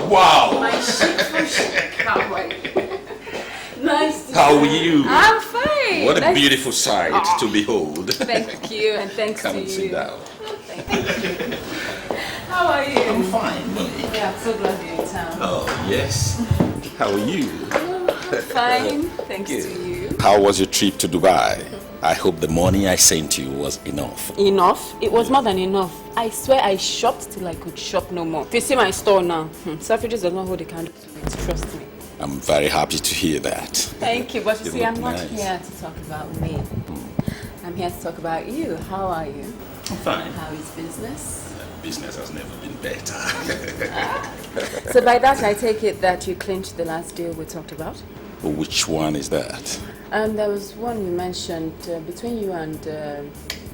wow. My chic from Chicago. Nice to How are you? I'm fine. What a beautiful sight to behold. Thank you, and thanks Come to and you. sit down. Thank you. How are you? I'm fine, Mommy. Yeah, I'm so glad you're in town. Oh, yes. How are you? Fine, thanks Good. to you. How was your trip to Dubai? I hope the money I sent you was enough. Enough? It was more than enough. I swear I shopped till I could shop no more. If you see my store now, Selfridges does not hold a candle to it, trust me. I'm very happy to hear that. Thank you, but you see, I'm not nice. here to talk about me. I'm here to talk about you. How are you? I'm fine. How is business? Business has never been better. So by that, I take it that you clinched the last deal we talked about? Which one is that? There was one you mentioned between you and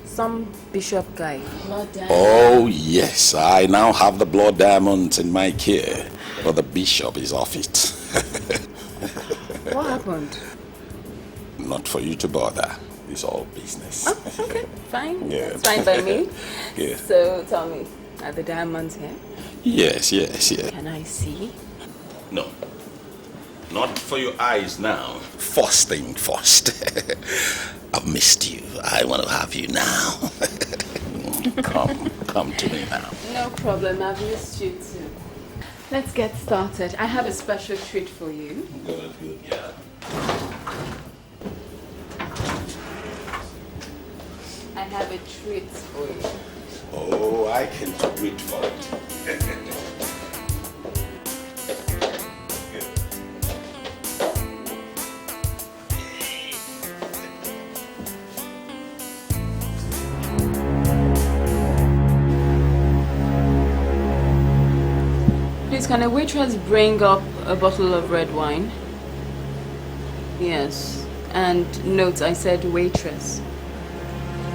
some bishop guy. Blood diamond. Oh, yes. I now have the blood diamonds in my care, but the bishop is off it. What happened? Not for you to bother. It's all business. Oh, okay, fine. Yeah. It's fine by me. Yeah. So tell me, are the diamonds here? Yes. Can I see? No. Not for your eyes now. First thing first. I've missed you. I want to have you now. Come to me now. No problem, I've missed you too. Let's get started. I have a special treat for you. Good, yeah. I have a treat for you. Oh, I can't wait for it. Please, can a waitress bring up a bottle of red wine? Yes. And note, I said waitress.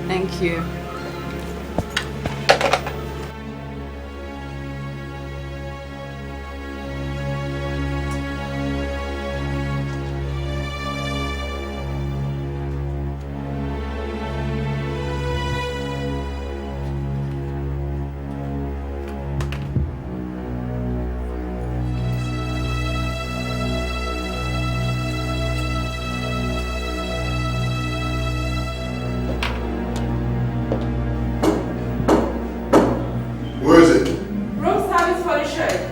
Thank you. Where is it? Room service for the shirt.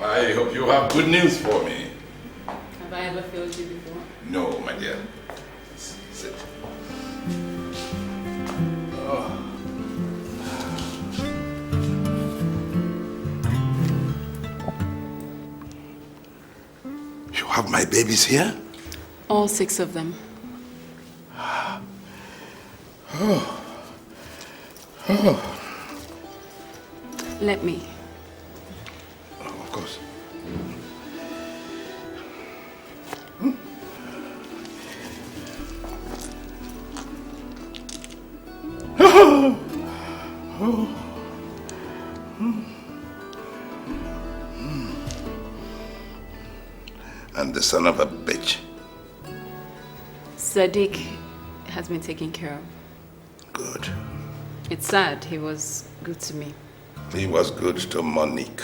I hope you have good news for me. Have I ever failed you before? No, my dear. Sit. Oh. You have my babies here? All 6 of them. Oh. Oh. Let me. Oh, of course. Oh. Oh. And the son of a bitch? Sadiq has been taken care of. Good. It's sad. He was good to me. He was good to Monique.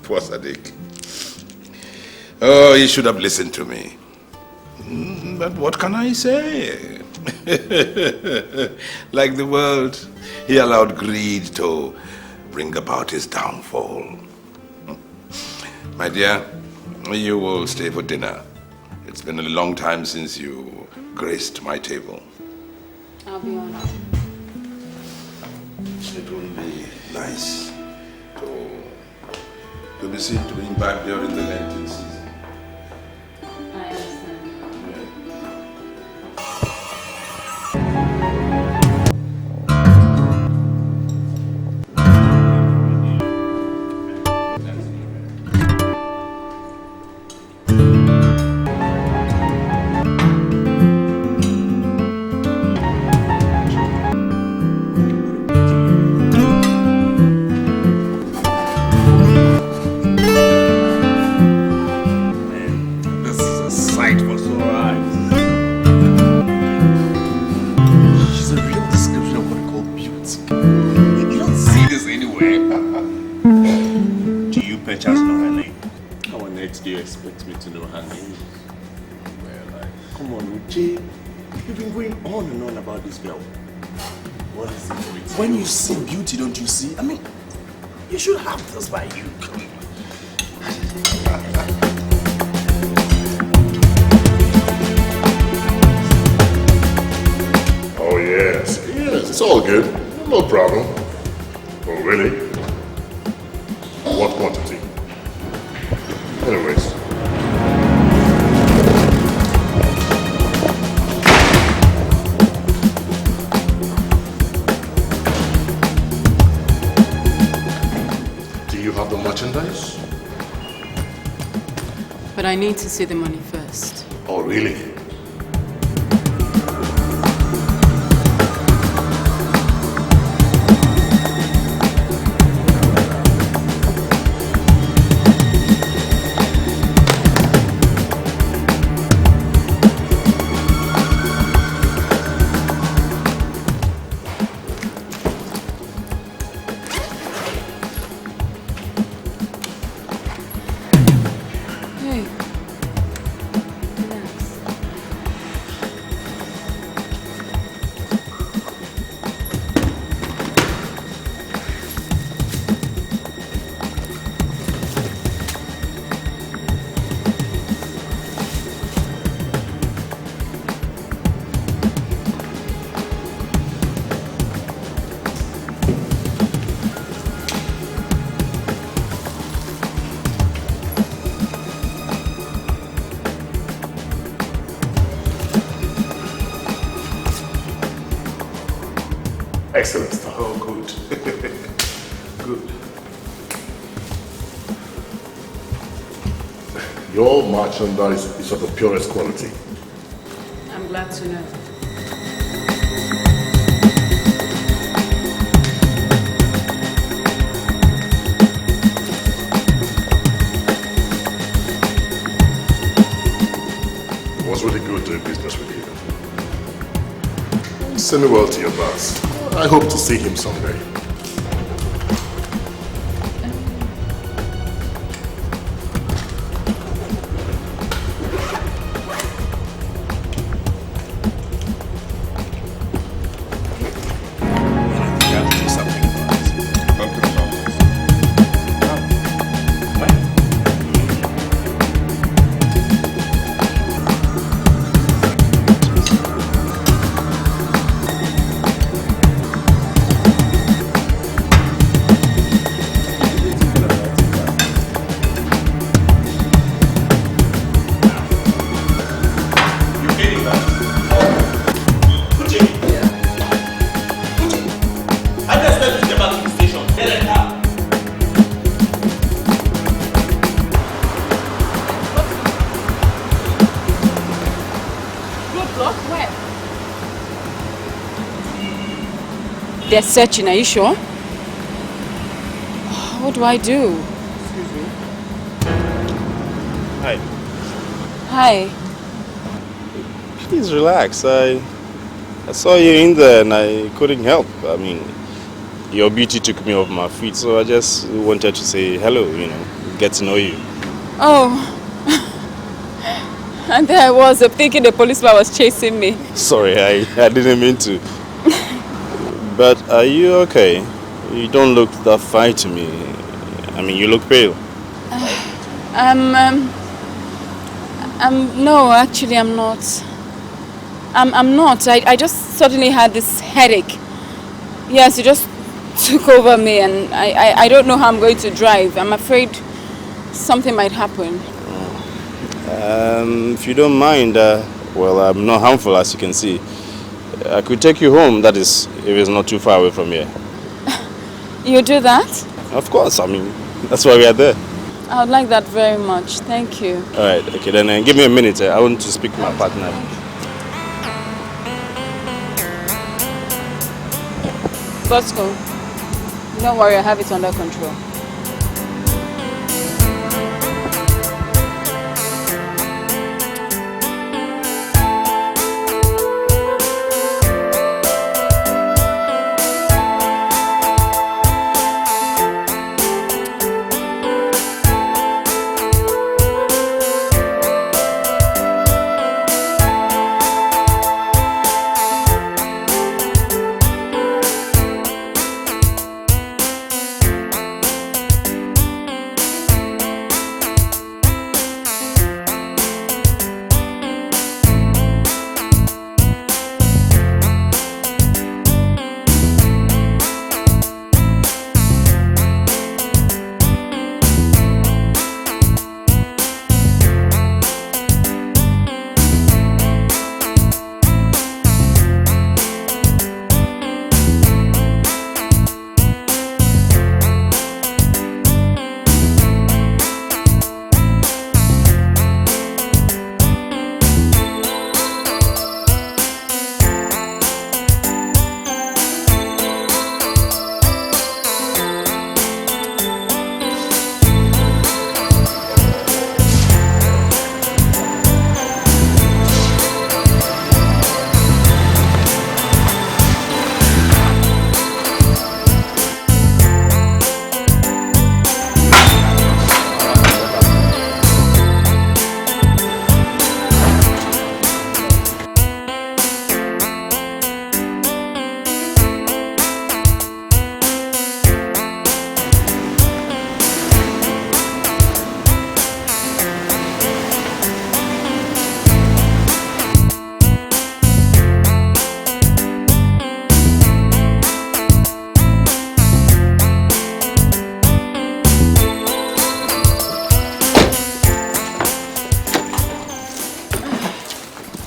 Poor Sadiq. Oh, he should have listened to me. But what can I say? Like the world, he allowed greed to bring about his downfall. My dear, you will stay for dinner. It's been a long time since you graced my table. I'll be honored. It will be nice to be seen doing back during the Lenten season. I understand. Do you expect me to know her name? Well, come on, Uche. You've been going on and on about this girl. What is it with When you see beauty, don't you see? I mean, you should have this by you. Come on. Oh, yes. Yes, it's all good. No problem. Oh, really? What quantity? Anyways. Do you have the merchandise? But I need to see the money first. Oh, really? Excellent stuff. Oh, good. Good. Your merchandise is of the purest quality. I'm glad to know. It was really good doing business with you. Send me well to your boss. I hope to see him someday. They're searching, are you sure? What do I do? Excuse me. Hi. Hi. Please relax. I saw you in there and I couldn't help. I mean, your beauty took me off my feet, so I just wanted to say hello, you know, get to know you. Oh. And there I was, thinking the policeman was chasing me. Sorry, I didn't mean to. But are you okay? You don't look that fine to me. I mean, you look pale. No, actually I'm not. I'm not. I just suddenly had this headache. Yes, it just took over me and I don't know how I'm going to drive. I'm afraid something might happen. If you don't mind, well, I'm not harmful as you can see. I could take you home, that is, if it's not too far away from here. You do that? Of course, I mean, that's why we are there. I would like that very much. Thank you. Alright, okay, then give me a minute. I want to speak to my partner. Let's go. Don't worry, I have it under control.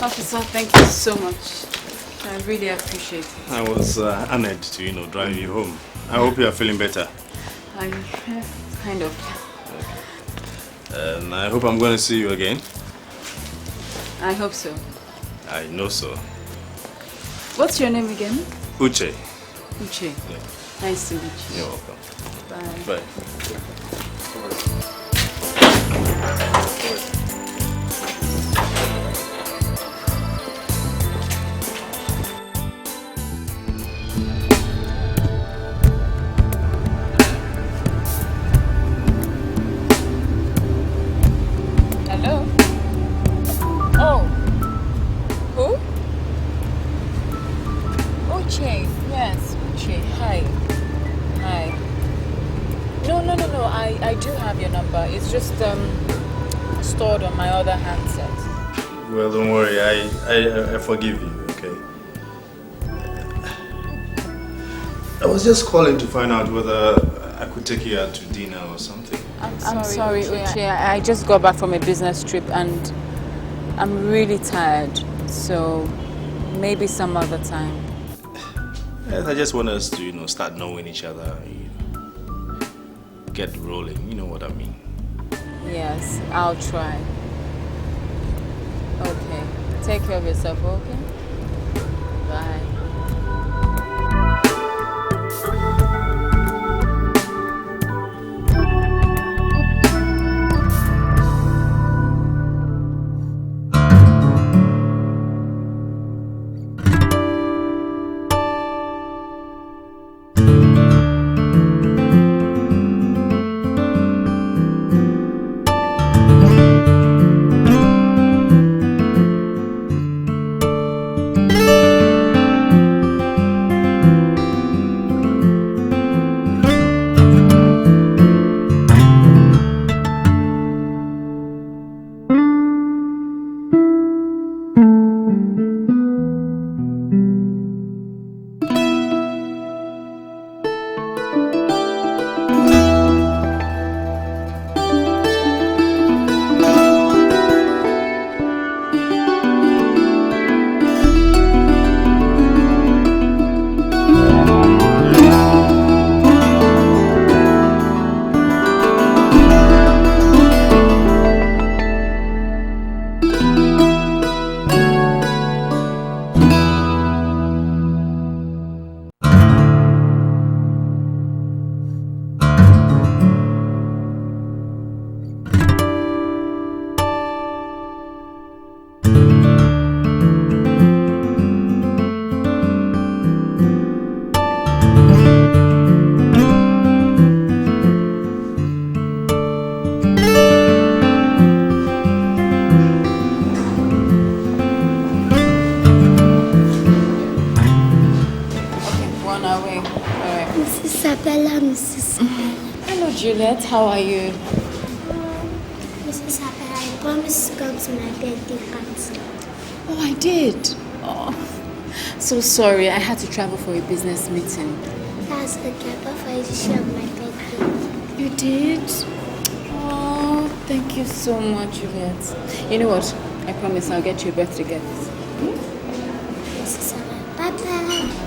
Officer, thank you so much. I really appreciate it. I was honored to, drive you home. I hope you are feeling better. Kind of. Okay. And I hope I'm going to see you again. I hope so. I know so. What's your name again? Uche. Uche. Yeah. Nice to meet you. You're welcome. Bye. Bye. Hello? Oh. Who? Uche. Yes, Uche. Hi. Hi. No. I do have your number. It's just stored on my other handset. Well, don't worry. I forgive you, okay? I was just calling to find out whether I could take you out to dinner or something. I'm sorry, Uche. I just got back from a business trip and I'm really tired. So maybe some other time. Yes, I just want us to, start knowing each other. Get rolling. You know what I mean? Yes, I'll try. Okay. Take care of yourself, okay? Bye. Isabella, Mrs. Hello, Juliet. How are you? Mrs. Isabella, I promised to come to my birthday party. Oh, I did. Oh, so sorry. I had to travel for a business meeting. That's okay. I bought for you to share my birthday. You did? Oh, thank you so much, Juliet. You know what? I promise I'll get you a birthday gift. Mrs. Isabella, bye-bye.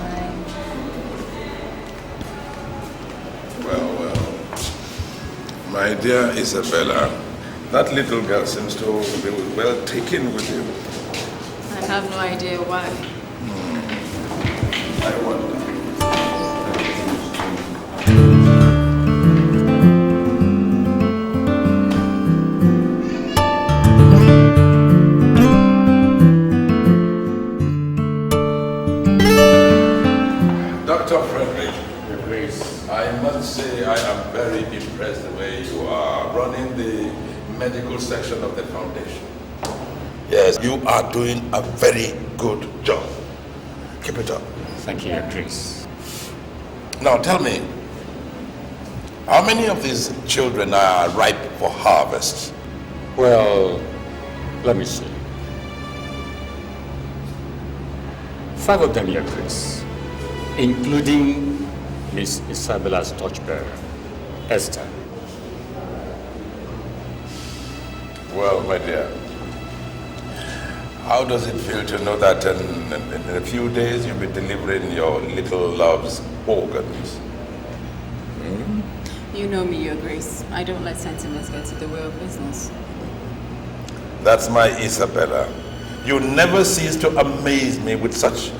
Well. My dear Isabella, that little girl seems to be well taken with you. I have no idea why. I wonder. Dr. Frederick, Your Grace. I must say I am very impressed the way you are running the medical section of the foundation. Yes, you are doing a very good job. Keep it up. Thank you, Your Grace. Now tell me, how many of these children are ripe for harvest? Well, let me see. 5 of them, Your Grace, including Miss Isabella's torchbearer, Esther. Well, my dear, how does it feel to know that in a few days you'll be delivering your little love's organs? You know me, Your Grace. I don't let sentiments get in the way of business. That's my Isabella. You never cease to amaze me with such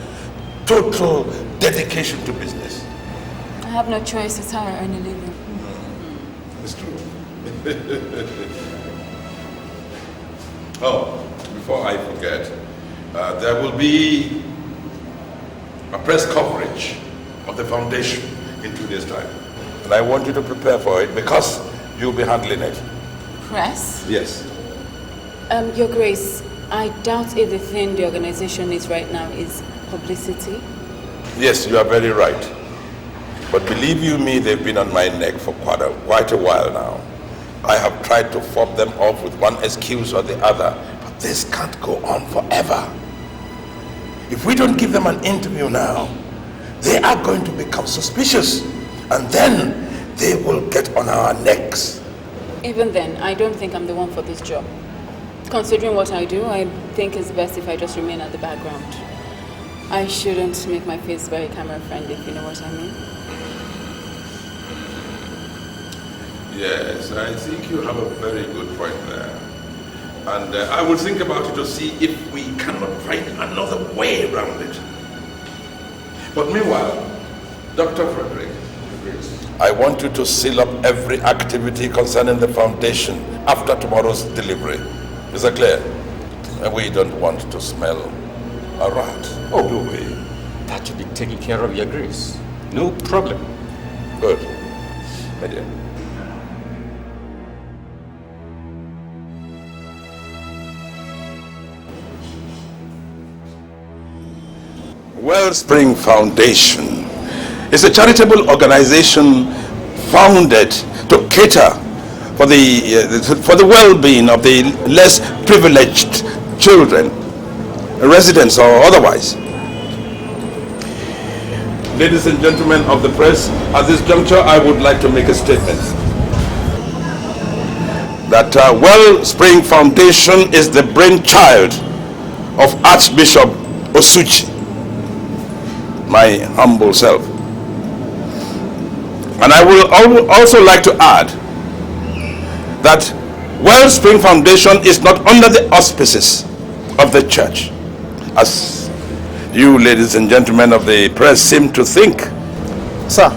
total dedication to business. I have no choice. It's how I earn a living. It's true. Oh, before I forget, there will be a press coverage of the foundation in 2 days' time. And I want you to prepare for it because you'll be handling it. Press? Yes. Your Grace, I doubt if the thing the organization needs right now is publicity. Yes, you are very right. But believe you me, they've been on my neck for quite a while now. I have tried to fob them off with one excuse or the other, but this can't go on forever. If we don't give them an interview now, they are going to become suspicious, and then they will get on our necks. Even then, I don't think I'm the one for this job. Considering what I do, I think it's best if I just remain at the background. I shouldn't make my face very camera friendly, if you know what I mean. Yes, I think you have a very good point there. And I will think about it to see if we cannot find another way around it. But meanwhile, Dr. Frederick, I want you to seal up every activity concerning the foundation after tomorrow's delivery. Is that clear? We don't want to smell a rat, do we? That should be taken care of, Your Grace. No problem. Good. My dear. Wellspring Foundation is a charitable organization founded to cater for the well-being of the less privileged children, residents or otherwise. Ladies and gentlemen of the press, at this juncture I would like to make a statement that Wellspring Foundation is the brainchild of Archbishop Uche, my humble self. And I will also like to add that Wellspring Foundation is not under the auspices of the church, as you ladies and gentlemen of the press seem to think. Sir,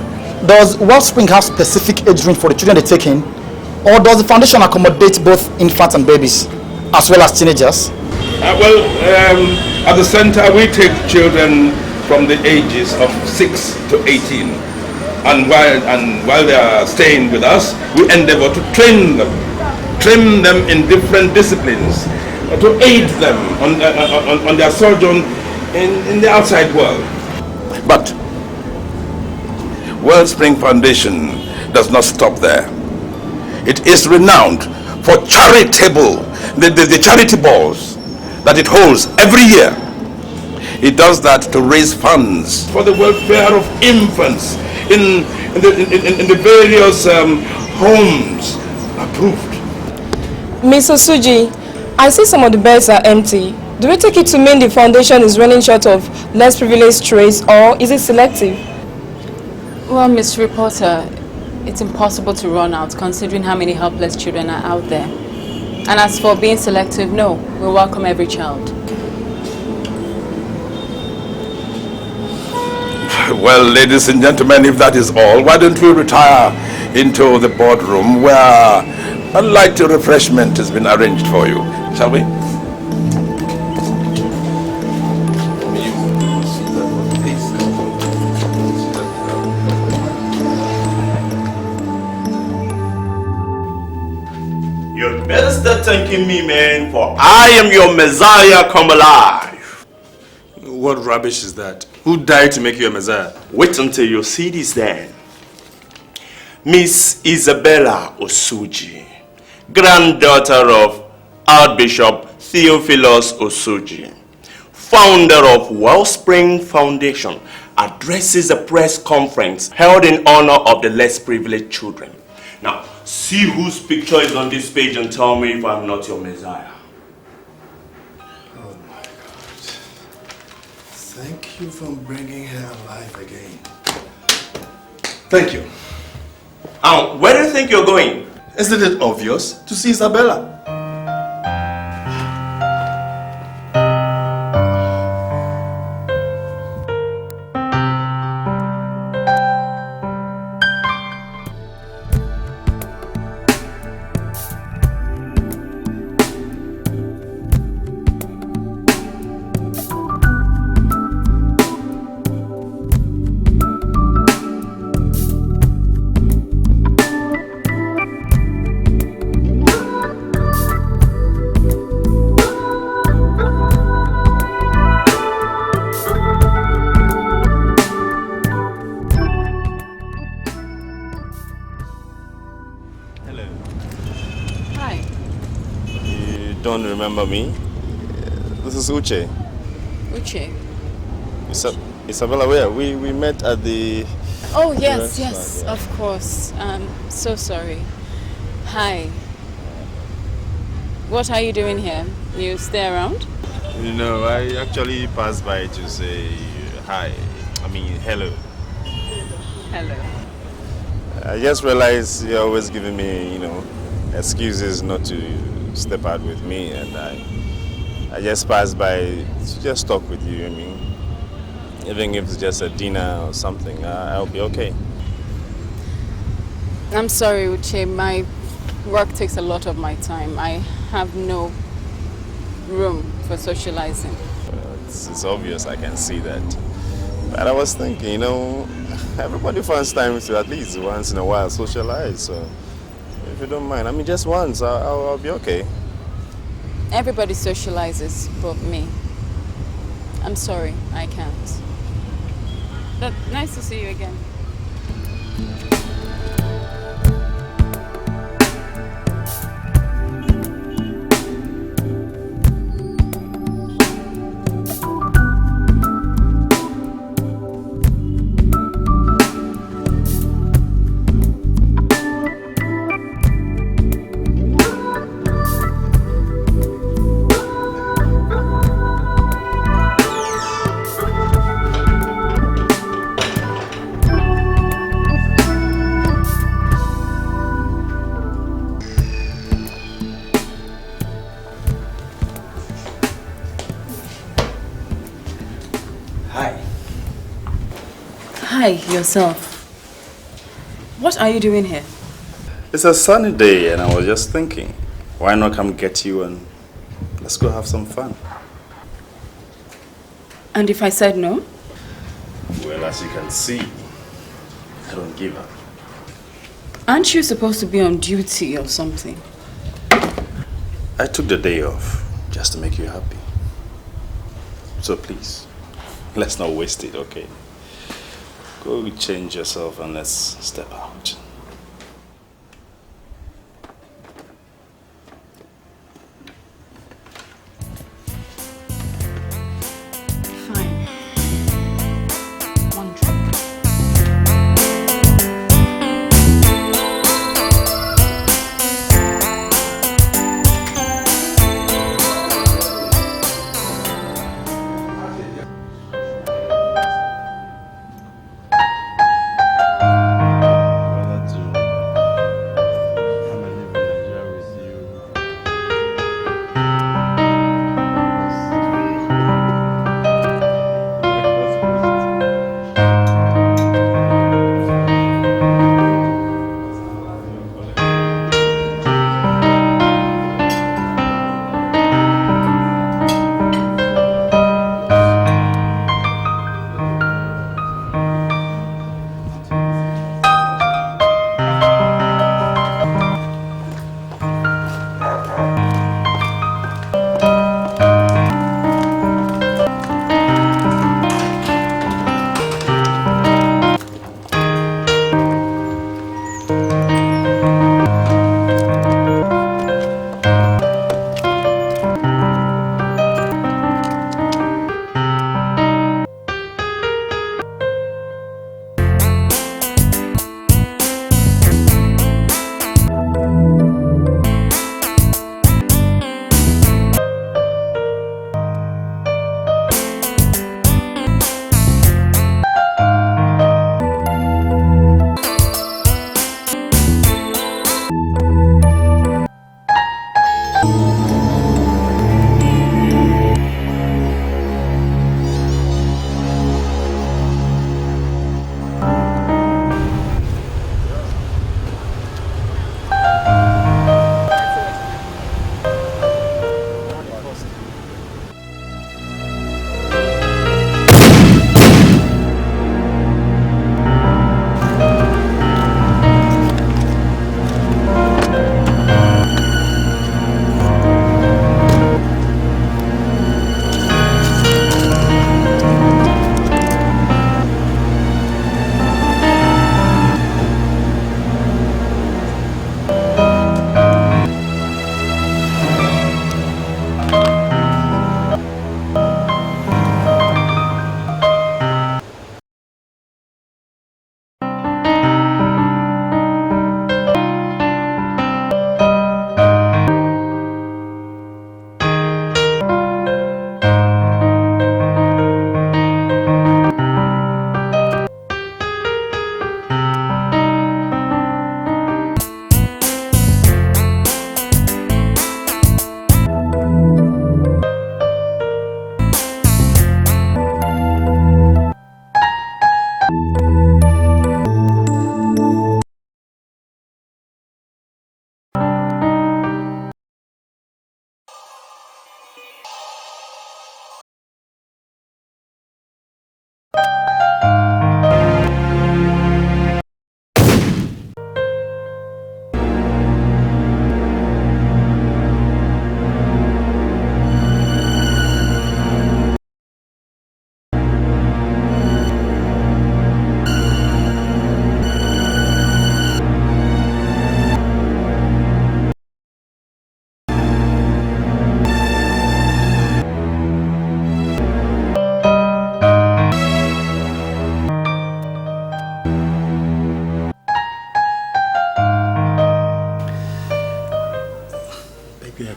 does Wellspring have specific age range for the children they take in? Or does the foundation accommodate both infants and babies, as well as teenagers? At the center we take children from the ages of 6 to 18. And while they are staying with us, we endeavor to train them in different disciplines, to aid them on their sojourn in the outside world. But Wellspring Foundation does not stop there. It is renowned for the charity balls that it holds every year. It does that to raise funds for the welfare of infants in the various homes approved. Miss Osuji, I see some of the beds are empty. Do we take it to mean the foundation is running short of less privileged trays, or is it selective? Well, Miss Reporter, it's impossible to run out considering how many helpless children are out there. And as for being selective, no, we welcome every child. Well, ladies and gentlemen, if that is all, why don't we retire into the boardroom where a light refreshment has been arranged for you, shall we? You better start thanking me, man, for I am your Messiah come alive. What rubbish is that? Who died to make you a Messiah? Wait until you see this then. Miss Isabella Uchi, granddaughter of Archbishop Theophilus Uchi, founder of Wellspring Foundation, addresses a press conference held in honor of the less privileged children. Now, see whose picture is on this page and tell me if I'm not your Messiah. Oh my God. Thank you for bringing her alive again. Thank you. Where do you think you're going? Isn't it obvious? To see Isabella. Remember me? This is Uche. Uche? Isabella, where? We met at the... Oh, yes, yes, yeah. Of course. So sorry. Hi. What are you doing here? You stay around? No, I actually passed by to say hi. I mean, hello. Hello. I just realized you're always giving me, excuses not to step out with me, and I just passed by to just talk with you. I mean, even if it's just a dinner or something, I'll be okay. I'm sorry, Uche. My work takes a lot of my time. I have no room for socializing. It's obvious, I can see that. But I was thinking, everybody finds time to at least once in a while socialize, so if you don't mind, I mean, just once, I'll be okay. Everybody socializes, but me. I'm sorry, I can't. But nice to see you again. Hi, yourself. What are you doing here? It's a sunny day and I was just thinking, why not come get you and let's go have some fun. And if I said no? Well, as you can see, I don't give up. Aren't you supposed to be on duty or something? I took the day off just to make you happy. So please, let's not waste it, okay? Go change yourself and let's step out.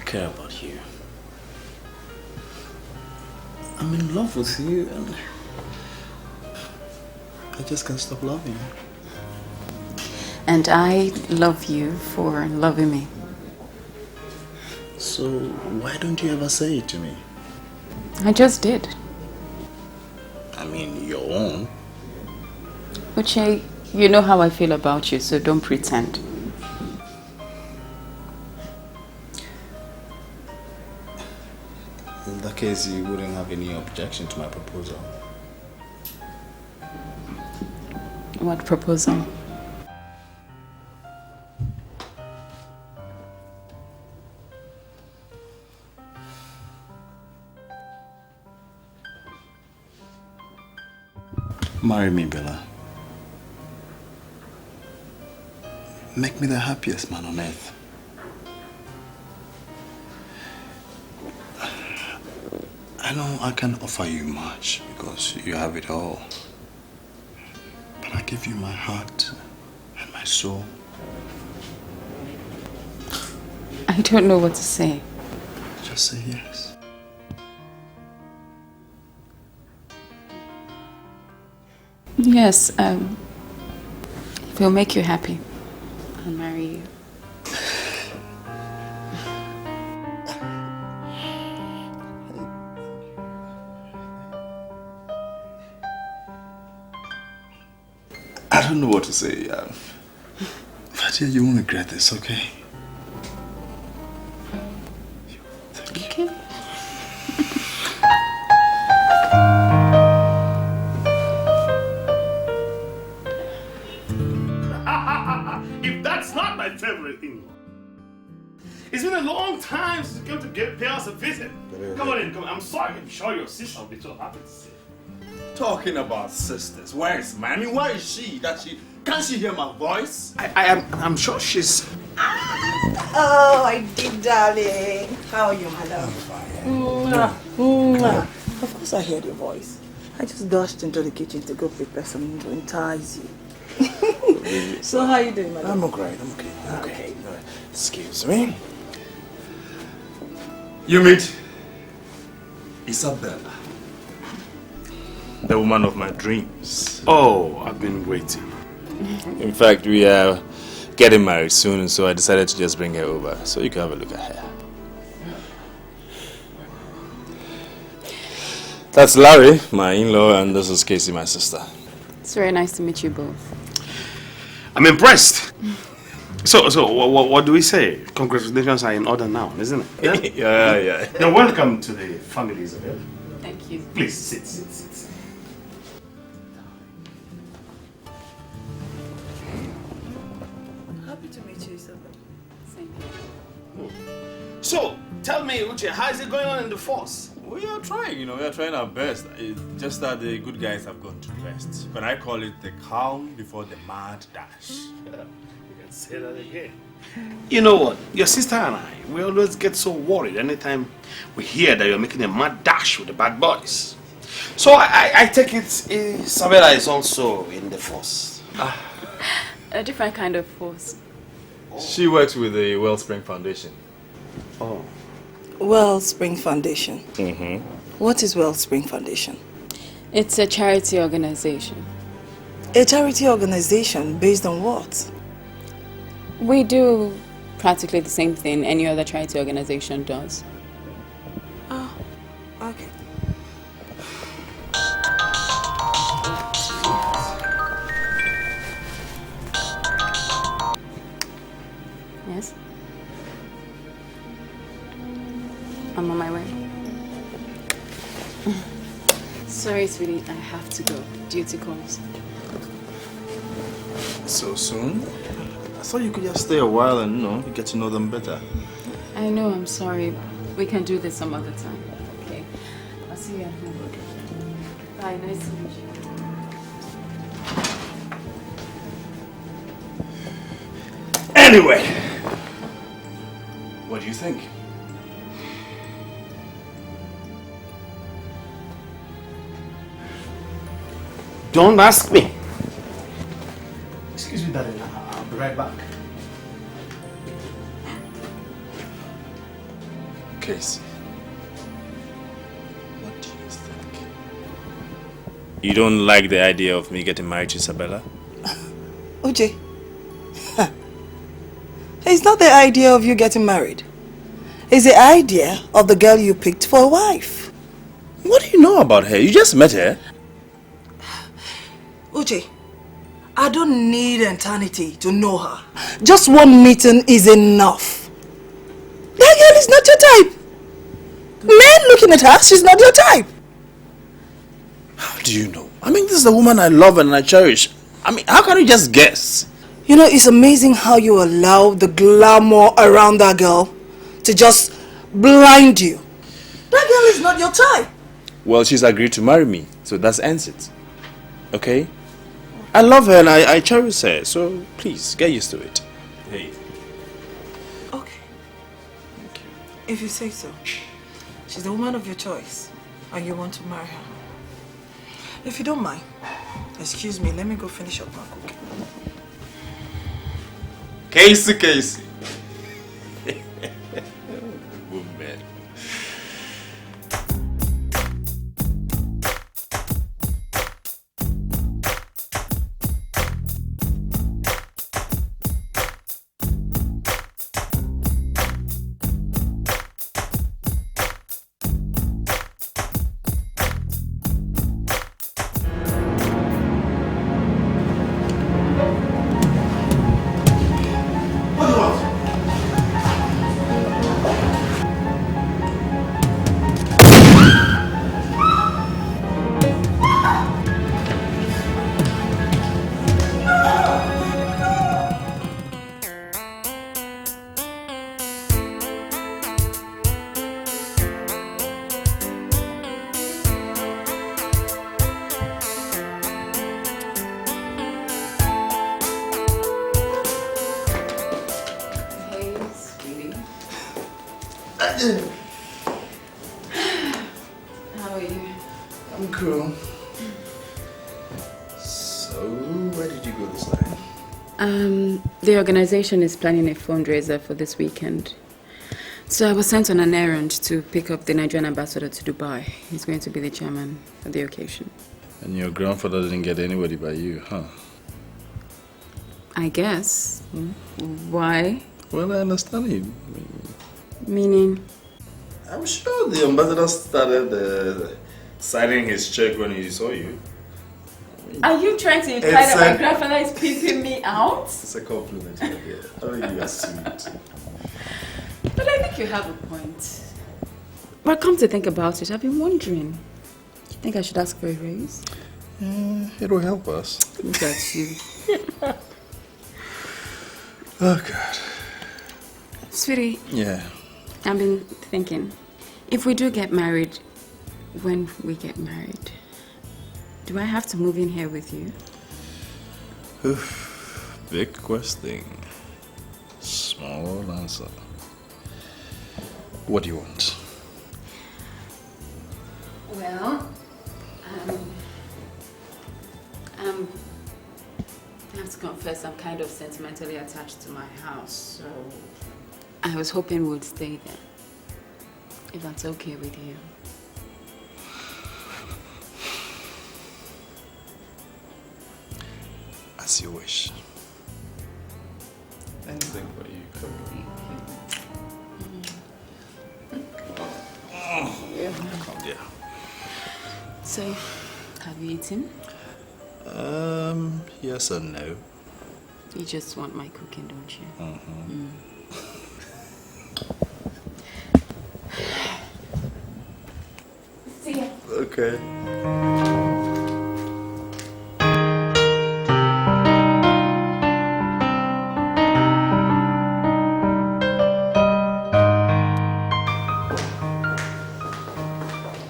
care about you. I'm in love with you and I just can't stop loving you. And I love you for loving me. So why don't you ever say it to me? I just did. I mean, your own. Uche, you know how I feel about you, so don't pretend. In that case, you wouldn't have any objection to my proposal. What proposal? Marry me, Bella. make me the happiest man on earth. I know I can't offer you much because you have it all. But I give you my heart and my soul. I don't know what to say. Just say yes. Yes, if it'll make you happy, I'll marry you. I don't know what to say. Fatia, you won't regret this, okay? Okay. If that's not my favorite in-law. It's been a long time since you came to pay us a visit. Come on in, come on. I'm sorry. I'm sure your sister will be so happy to see you. Talking about sisters, where is mine? I mean, where is she? Can't she hear my voice? I'm sure she's... Oh, I did, darling. How are you, my love? Fine. Of course I heard your voice. I just dashed into the kitchen to go prepare something to entice you. So how are you doing, my love? I'm alright, I'm okay. Okay. Excuse me. You meet Isabella, the woman of my dreams. Oh, I've been waiting. In fact, we are getting married soon, so I decided to just bring her over so you can have a look at her. That's Larry, my in-law, and this is Casey, my sister. It's very nice to meet you both. I'm impressed. So what do we say? Congratulations are in order now, isn't it? Yeah? yeah. You're welcome to the family, Isabel. Thank you. Please, sit. Happy to meet you, Isabel. Same here. So, tell me, Uche, how is it going on in the force? We are trying, we are trying our best. It's just that the good guys have gone to rest. But I call it the calm before the mad dash. You can say that again. You know what? Your sister and I, we always get so worried anytime we hear that you're making a mad dash with the bad boys. So I take it Isabella is also in the force. A different kind of force. She works with the Wellspring Foundation. Oh. Wellspring Foundation. Mm-hmm. What is Wellspring Foundation? It's a charity organization. A charity organization based on what? We do practically the same thing any other charity organization does. Oh, okay. Yes? I'm on my way. Sorry, sweetie, I have to go. Duty calls. So soon? I thought you could just stay a while and, get to know them better. I know, I'm sorry. We can do this some other time. Okay. I'll see you at home. Bye, nice to meet you. Anyway, What do you think? don't ask me. Excuse me, darling. I'll be right back. Casey, what do you think? You don't like the idea of me getting married to Isabella? Uche, it's not the idea of you getting married. It's the idea of the girl you picked for a wife. What do you know about her? You just met her. Uche, I don't need eternity to know her. Just one meeting is enough. That girl is not your type. Men looking at her, she's not your type. How do you know? I mean, this is the woman I love and I cherish. I mean, how can you just guess? You know, it's amazing how you allow the glamour around that girl to just blind you. That girl is not your type. Well, she's agreed to marry me, so that ends it. Okay? I love her and I cherish her, so please, get used to it. Hey. Okay. Thank you. If you say so. She's the woman of your choice, and you want to marry her. If you don't mind, excuse me, let me go finish up my cooking. Casey. Woman. How are you? I'm cool. So, where did you go this night? The organization is planning a fundraiser for this weekend. So I was sent on an errand to pick up the Nigerian ambassador to Dubai. He's going to be the chairman for the occasion. And your grandfather didn't get anybody by you, huh? I guess. Why? Well, I understand you. Meaning? I'm sure the ambassador started signing his check when he saw you. Are you trying to imply that my grandfather is pimping me out? It's a compliment, my dear. I think you are sweet. But I think you have a point. But come to think about it, I've been wondering. You think I should ask for a raise? It will help us. Look at you. Oh, God. Sweetie. Yeah. I've been thinking, if we do get married, when we get married, do I have to move in here with you? Big question. Small answer. What do you want? Well, I have to confess, I'm kind of sentimentally attached to my house, so I was hoping we'd stay there, if that's okay with you. As you wish. Anything for you, come on. Yeah. Come there. So, have you eaten? Yes and no. You just want my cooking, don't you? Mm-hmm. See ya. Okay.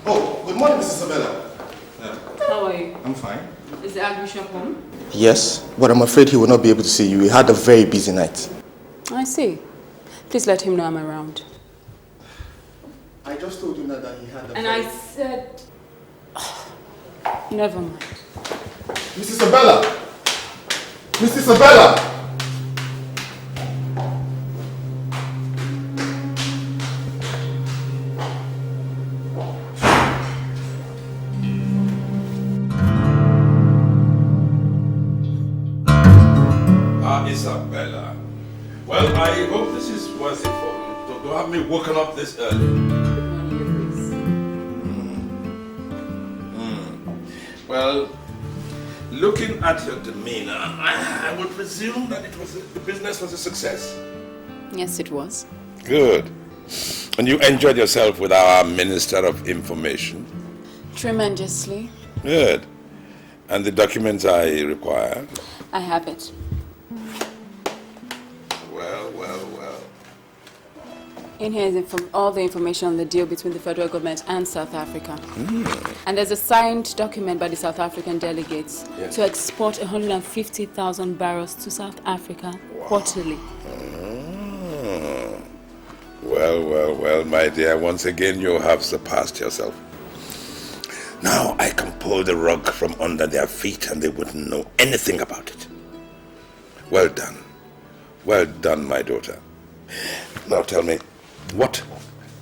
Oh, good morning, Mrs. Isabella. How are you? I'm fine. Is the Archbishop home? Yes, but I'm afraid he will not be able to see you. He had a very busy night. I see. Please let him know I'm around. I just told him that he had a And I said... Never mind. Mrs. Isabella! Mrs. Isabella! Isabella. Well, I hope this is worth it for you to have me woken up this early. Well, looking at your demeanor, I would presume that the business was a success. Yes, it was. Good. And you enjoyed yourself with our Minister of Information? Tremendously. Good. And the documents I required? I have it. Well. In here is all the information on the deal between the federal government and South Africa. And there's a signed document by the South African delegates to export 150,000 barrels to South Africa. quarterly. Well, my dear, once again you have surpassed yourself. Now I can pull the rug from under their feet and they wouldn't know anything about it. Well done. Well done, my daughter. Now tell me, what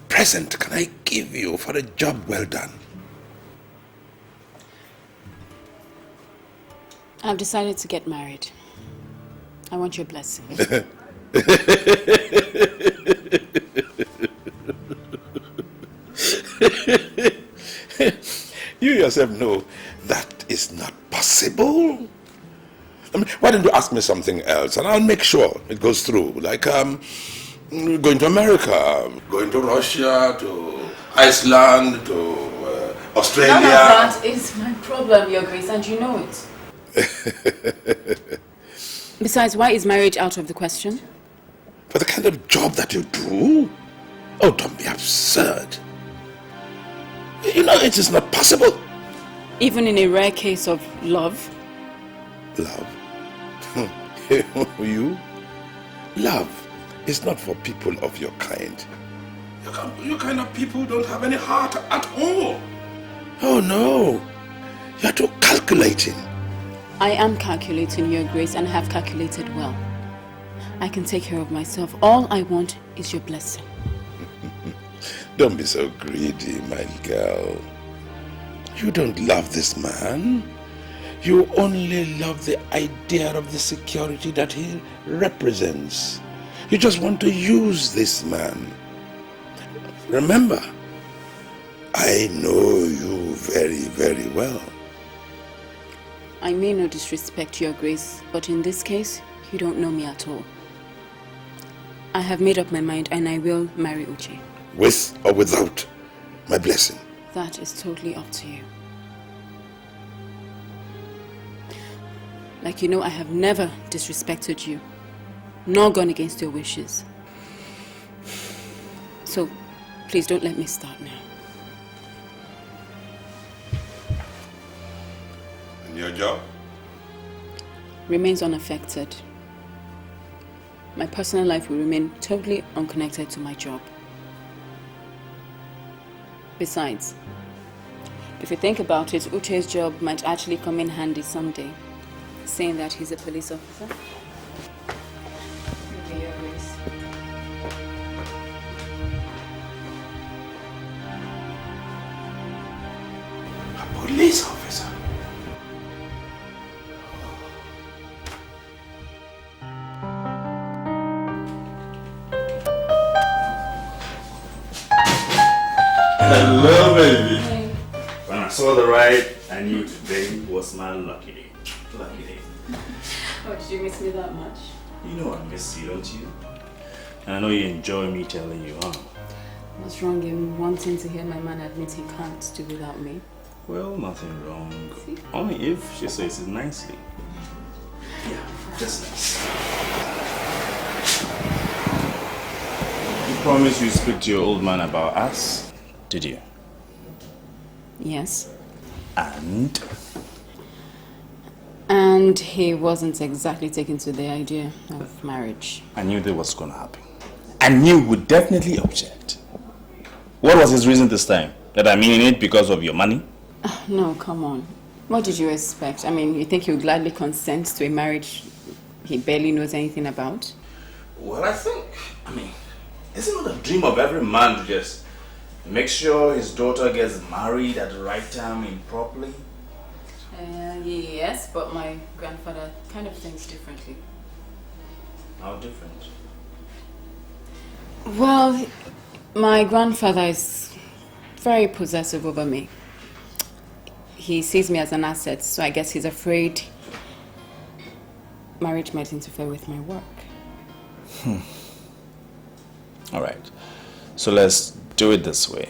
present can I give you for a job well done? I've decided to get married. I want your blessing. You yourself know that is not possible. I mean, why don't you ask me something else and I'll make sure it goes through. Like going to America, going to Russia, to Iceland, to Australia. None of that is my problem, Your Grace, and you know it. Besides, why is marriage out of the question? For the kind of job that you do? Oh, don't be absurd. You know it is not possible. Even in a rare case of love? Love? You? Love is not for people of your kind. Your kind of people don't have any heart at all. Oh no, you're too calculating. I am calculating, Your Grace, and have calculated well. I can take care of myself. All I want is your blessing. Don't be so greedy, my girl. You don't love this man. You only love the idea of the security that he represents. You just want to use this man. Remember, I know you very, very well. I may not disrespect Your Grace, but in this case, you don't know me at all. I have made up my mind and I will marry Uche. With or without my blessing? That is totally up to you. Like you know, I have never disrespected you, nor gone against your wishes. So, please don't let me start now. And your job? Remains unaffected. My personal life will remain totally unconnected to my job. Besides, if you think about it, Uche's job might actually come in handy someday, saying that he's a police officer. A police officer? Hello, baby. Hey. When I saw the ride, I knew today was my lucky day. Lucky day. Oh, did you miss me that much? You know I miss you, don't you? And I know you enjoy me telling you, huh? What's wrong in wanting to hear my man admit he can't do without me? Well, nothing wrong. See? Only if she says it nicely. Yeah, just nice. You promised you'd speak to your old man about us. Did you? Yes. And? And he wasn't exactly taken to the idea of marriage. I knew that was going to happen. I knew he would definitely object. What was his reason this time? That I'm in it because of your money? No, come on. What did you expect? I mean, you think he would gladly consent to a marriage he barely knows anything about? Well, isn't it a dream of every man to just make sure his daughter gets married at the right time and properly? Yes, but my grandfather kind of thinks differently. How different? Well, my grandfather is very possessive over me. He sees me as an asset, so I guess he's afraid marriage might interfere with my work. All right. So let's do it this way.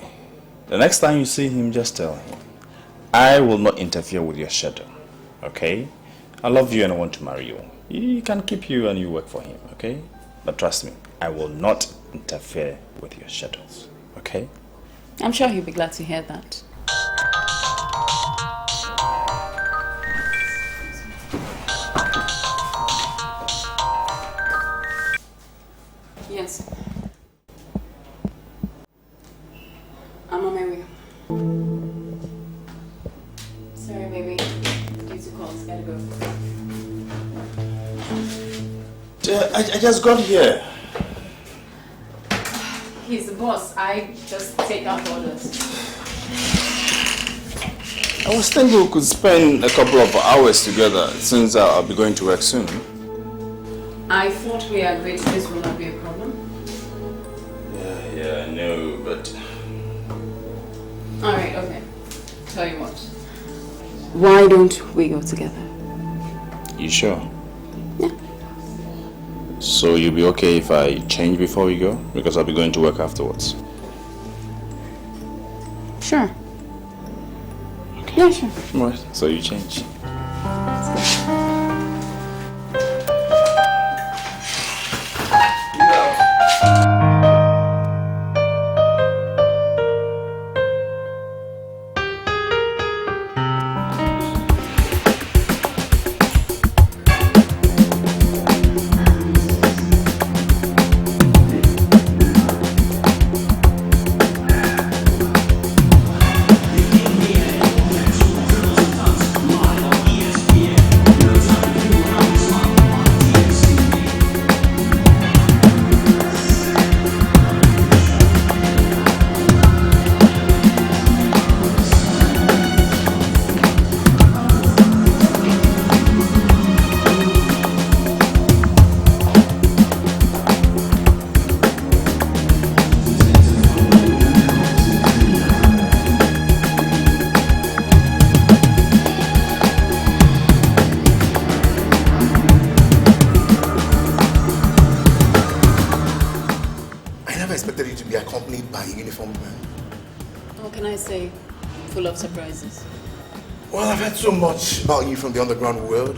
The next time you see him, just tell him, I will not interfere with your schedule, okay? I love you and I want to marry you. He can keep you and you work for him, okay? But trust me, I will not interfere with your schedules, okay? I'm sure he'll be glad to hear that. calls. Gotta go. I just got here. He's the boss. I just take out orders. I was thinking we could spend a couple of hours together since I'll be going to work soon. I thought we agreed this will not be a problem. Yeah, I know, but... Alright, okay. Tell you what. Why don't we go together? You sure? Yeah. So you'll be okay if I change before we go? Because I'll be going to work afterwards. Sure. Okay. Yeah, sure. Alright, so you change. Let's go. Surprises. Well, I've heard so much about you from the underground world.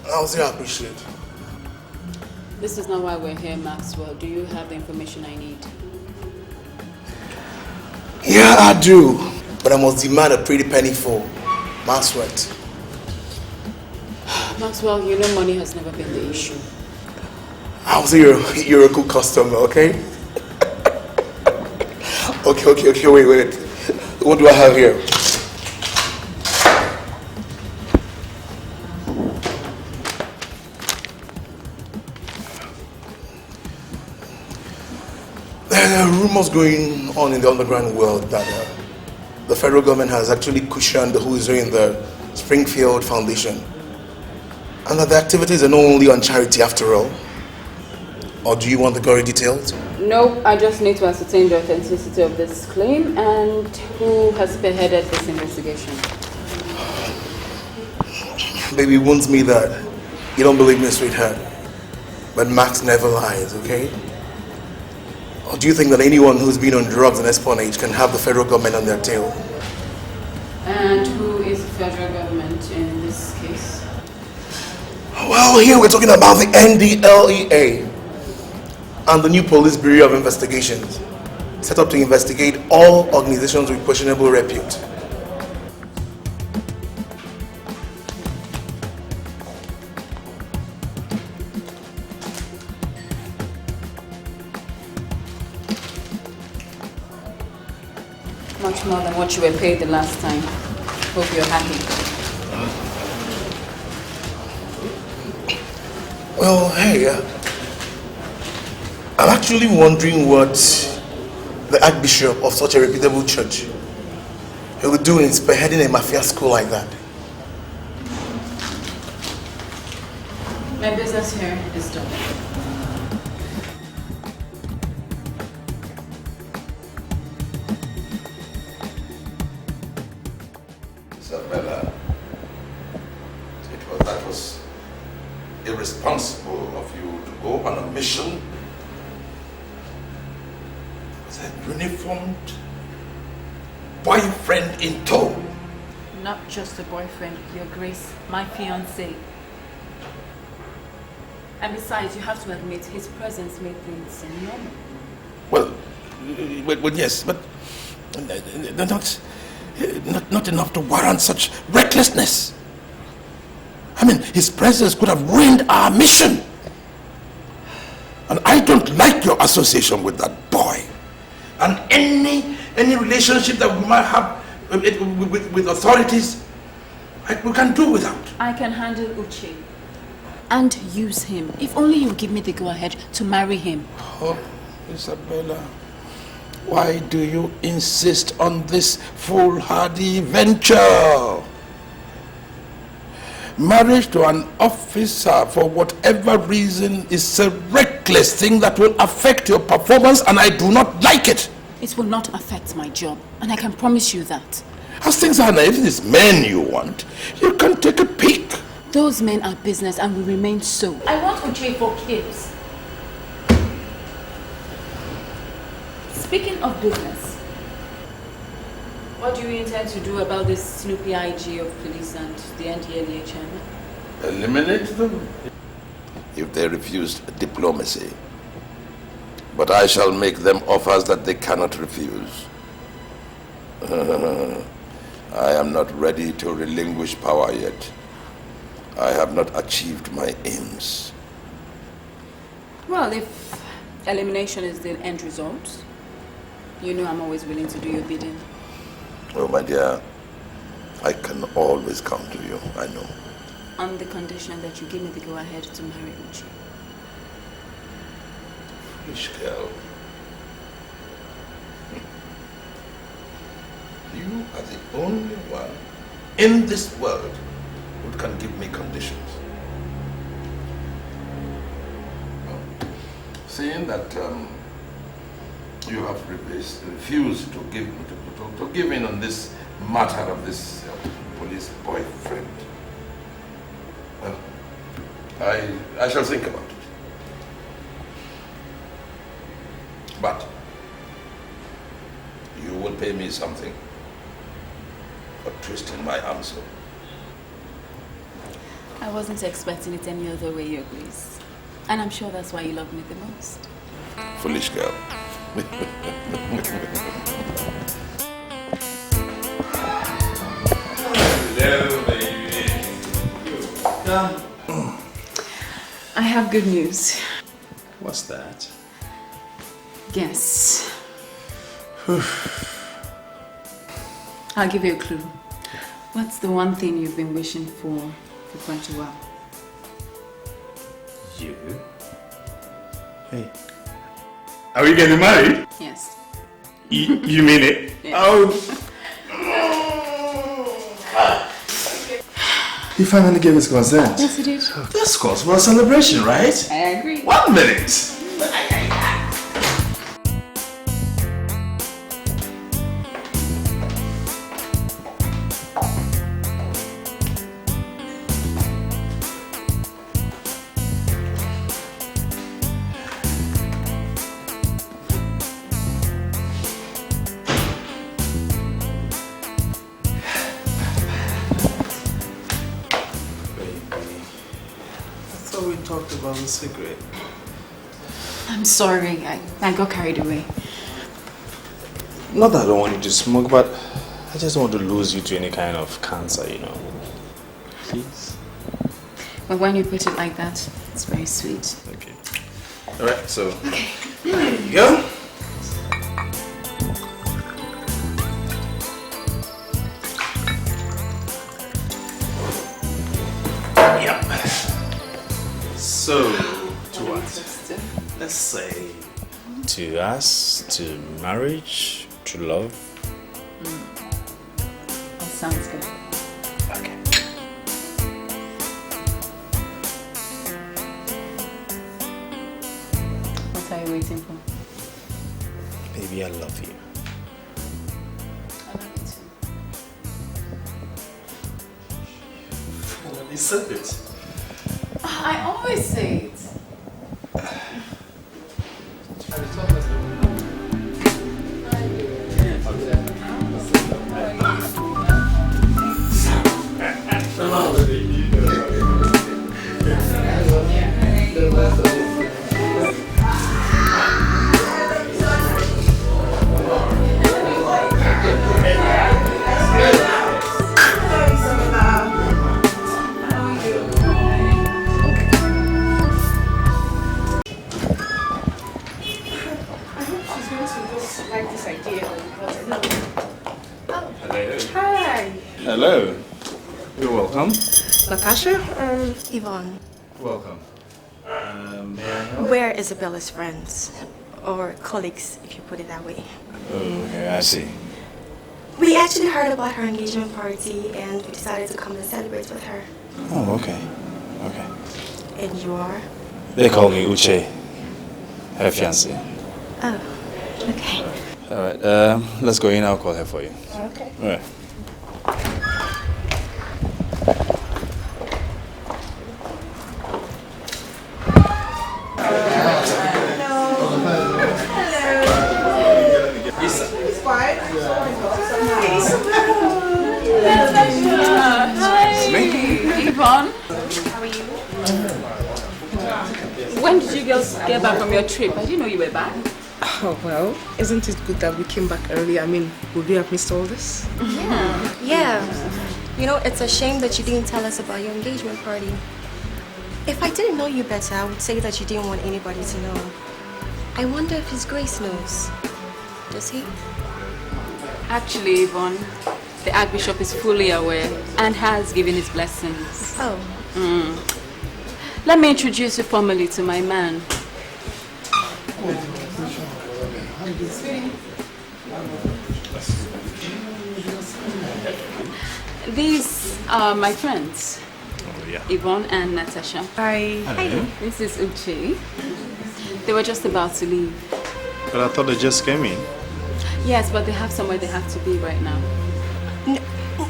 I'll say I appreciate. This is not why we're here, Maxwell. Do you have the information I need? Yeah, I do. But I must demand a pretty penny for my sweat. Maxwell, you know money has never been the issue. I'll say you're a good customer, okay? Okay, wait. What do I have here? There are rumors going on in the underground world that the federal government has actually cushioned the who's in the Springfield Foundation, and that the activities are not only on charity after all. Or do you want the gory details? No, I just need to ascertain the authenticity of this claim and who has spearheaded this investigation. Baby, it wounds me that you don't believe me, sweetheart. But Max never lies, okay? Or do you think that anyone who's been on drugs and espionage can have the federal government on their tail? And who is the federal government in this case? Well, here we're talking about the NDLEA and the new Police Bureau of Investigations, set up to investigate all organizations with questionable repute. Much more than what you were paid the last time. Hope you're happy. Well, hey, I'm actually wondering what the Archbishop of such a reputable church he would do in spearheading a mafia school like that. My business here is done. Isabella, that was irresponsible of you to go on a mission with a uniformed boyfriend in tow. Not just a boyfriend, Your Grace, my fiancé. And besides, you have to admit, his presence made things normal. Well, yes, but not enough to warrant such recklessness. I mean, his presence could have ruined our mission. And I don't like your association with that boy. And any relationship that we might have with authorities, We can do without. I can handle Uche. And use him. If only you give me the go-ahead to marry him. Oh, Isabella, why do you insist on this foolhardy venture? Marriage to an officer for whatever reason is a reckless thing that will affect your performance, and I do not like it. It will not affect my job, and I can promise you that. As things are now, if it is men you want, you can take a peek. Those men are business and will remain so. I want Uche for kids. Speaking of business, what do you intend to do about this Snoopy IG of police and the NDLEA chairman? Eliminate them if they refuse diplomacy. But I shall make them offers that they cannot refuse. I am not ready to relinquish power yet. I have not achieved my aims. Well, if elimination is the end result, you know I'm always willing to do your bidding. Oh, my dear, I can always come to you, I know. On the condition that you give me the go-ahead to marry Uche. Foolish girl. You are the only one in this world who can give me conditions. Seeing that you have refused to give in on this matter of this police boyfriend, well, I shall think about it. But you will pay me something for twisting my arm so. I wasn't expecting it any other way, Your Grace. And I'm sure that's why you love me the most. Foolish girl. Hello, baby. I have good news. What's that? Guess. I'll give you a clue. What's the one thing you've been wishing for quite a while? You? Hey. Are we getting married? Yes. You mean it? Yes. Oh. He finally gave his consent. Yes, he did. This calls for a celebration, right? I agree. 1 minute. About the cigarette. I'm sorry, I got carried away. Not that I don't want you to smoke, but I just don't want to lose you to any kind of cancer, you know. Please. But when you put it like that, it's very sweet. Okay. Alright, so there you go. So, to what? Let's say to us, to marriage, to love. That sounds good. Okay. What are you waiting for? Baby, I love you. I love you too. Finally said it. I always say it. Natasha, Yvonne. Welcome. May I help? We're Isabella's friends. Or colleagues, if you put it that way. Oh, okay, I see. We actually heard about her engagement party and we decided to come and celebrate with her. Oh, okay. Okay. And you are? They call me Uche. Her fiancé. Oh, okay. Alright, let's go in. I'll call her for you. Okay. Alright. Yvonne. How are you? When did you girls get back from your trip? I didn't know you were back. Oh, well, isn't it good that we came back early? I mean, would we have missed all this? Yeah. You know, it's a shame that you didn't tell us about your engagement party. If I didn't know you better, I would say that you didn't want anybody to know. I wonder if His Grace knows. Does he? Actually, Yvonne, the Archbishop is fully aware and has given his blessings. Oh. Let me introduce you formally to my man. These are my friends. Oh, yeah. Yvonne and Natasha. Hi. Hello. This is Uche. They were just about to leave. But I thought they just came in. Yes, but they have somewhere they have to be right now.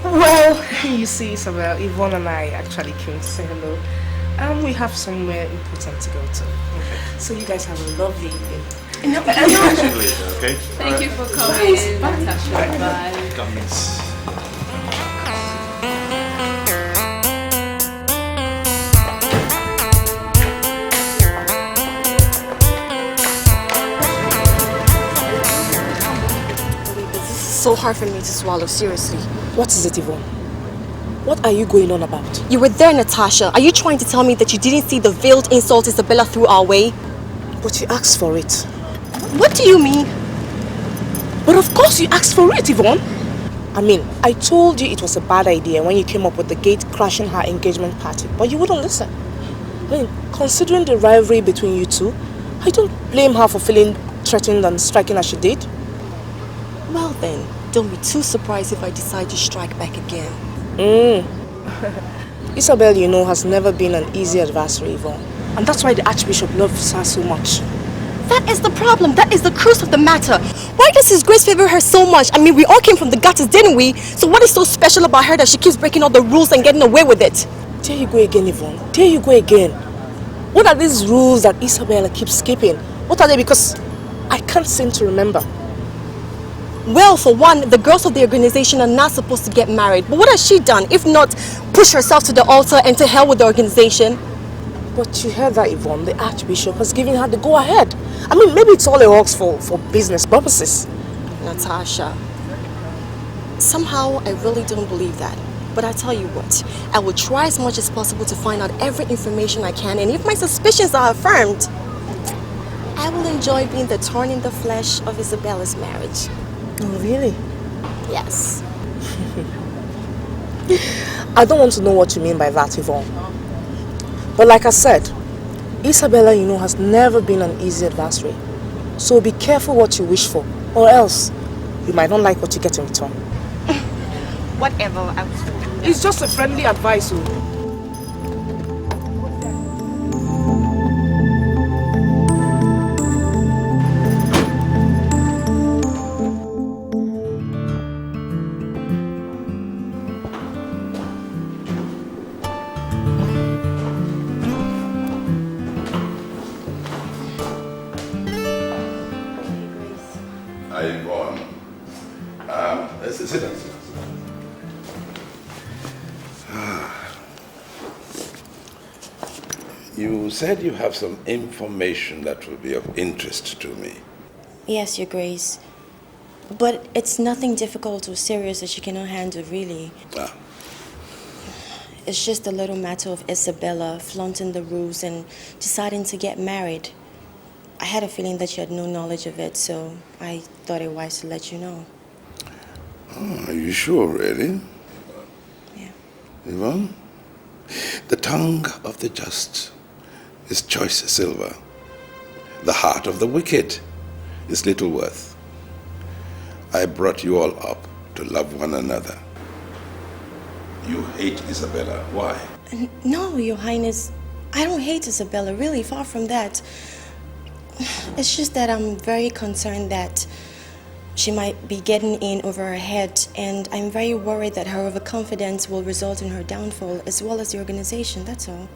Well, you see, Isabel, Yvonne and I actually came to say hello. We have somewhere important to go to. Okay. So you guys have a lovely evening. Okay. Thank you for coming, Natasha. Bye. Come, miss. So hard for me to swallow, seriously. What is it, Yvonne? What are you going on about? You were there, Natasha. Are you trying to tell me that you didn't see the veiled insult Isabella threw our way? But you asked for it. What do you mean? But of course you asked for it, Yvonne. I mean, I told you it was a bad idea when you came up with the gate crashing her engagement party, but you wouldn't listen. I mean, considering the rivalry between you two, I don't blame her for feeling threatened and striking as she did. Well then, don't be too surprised if I decide to strike back again. Isabel, you know, has never been an easy adversary, Yvonne. And that's why the Archbishop loves her so much. That is the problem. That is the crux of the matter. Why does His Grace favor her so much? I mean, we all came from the gutters, didn't we? So what is so special about her that she keeps breaking all the rules and getting away with it? There you go again, Yvonne. There you go again. What are these rules that Isabella keeps skipping? What are they? Because I can't seem to remember. Well, for one, the girls of the organization are not supposed to get married. But what has she done, if not push herself to the altar and to hell with the organization? But you heard that, Yvonne. The Archbishop has given her the go-ahead. I mean, maybe it's all a hoax for business purposes. Natasha, somehow I really don't believe that. But I tell you what, I will try as much as possible to find out every information I can. And if my suspicions are affirmed, I will enjoy being the thorn in the flesh of Isabella's marriage. Oh, really? Yes. I don't want to know what you mean by that, Yvonne. But like I said, Isabella, you know, has never been an easy adversary. So be careful what you wish for, or else you might not like what you get in return. Whatever. It's just a friendly advice. Sit down. You said you have some information that will be of interest to me. Yes, Your Grace. But it's nothing difficult or serious that you cannot handle, really. Ah. It's just a little matter of Isabella flaunting the rules and deciding to get married. I had a feeling that you had no knowledge of it, so I thought it wise to let you know. Oh, are you sure, really? Yeah. Yvonne? The tongue of the just is choice silver. The heart of the wicked is little worth. I brought you all up to love one another. You hate Isabella. Why? No, Your Highness. I don't hate Isabella, really, far from that. It's just that I'm very concerned that she might be getting in over her head, and I'm very worried that her overconfidence will result in her downfall, as well as the organization, that's all.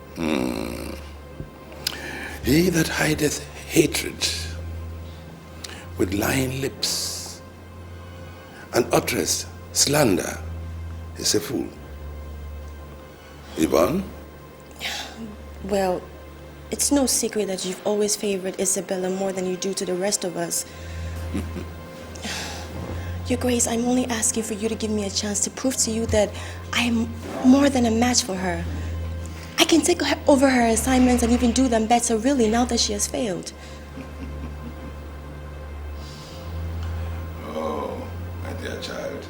He that hideth hatred with lying lips and uttereth slander is a fool. Yvonne? Well, it's no secret that you've always favored Isabella more than you do to the rest of us. Your Grace, I'm only asking for you to give me a chance to prove to you that I am more than a match for her. I can take over her assignments and even do them better, really, now that she has failed. Oh, my dear child.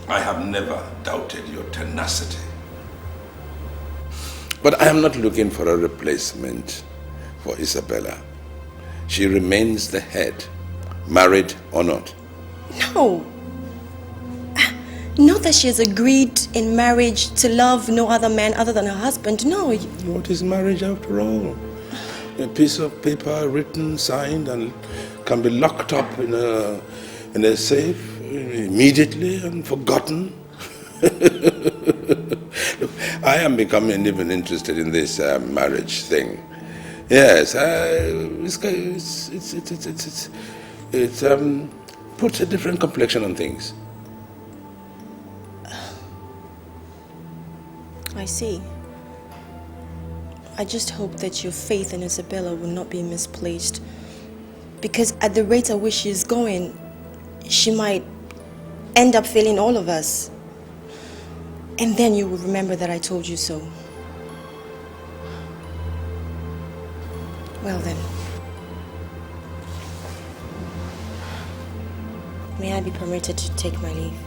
I have never doubted your tenacity. But I am not looking for a replacement for Isabella. She remains the head, married or not. No. Not that she has agreed in marriage to love no other man other than her husband, no. What is marriage after all? A piece of paper written, signed, and can be locked up in a safe immediately and forgotten. Look, I am becoming even interested in this marriage thing. Yes, it puts a different complexion on things. I see. I just hope that your faith in Isabella will not be misplaced. Because at the rate at which she's going, she might end up failing all of us. And then you will remember that I told you so. Well then. May I be permitted to take my leave?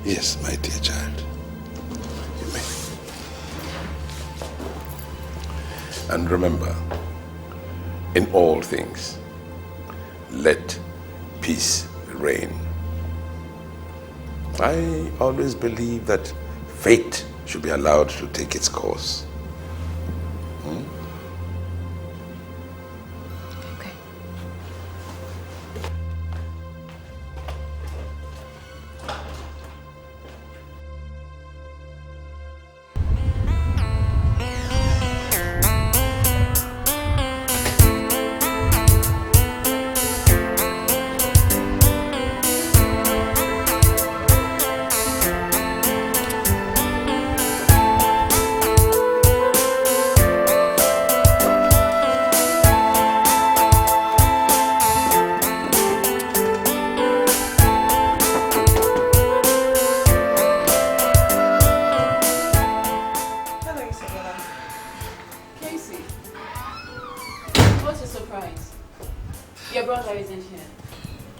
Yes, my dear child. You may. And remember, in all things, let peace reign. I always believe that fate should be allowed to take its course. Okay.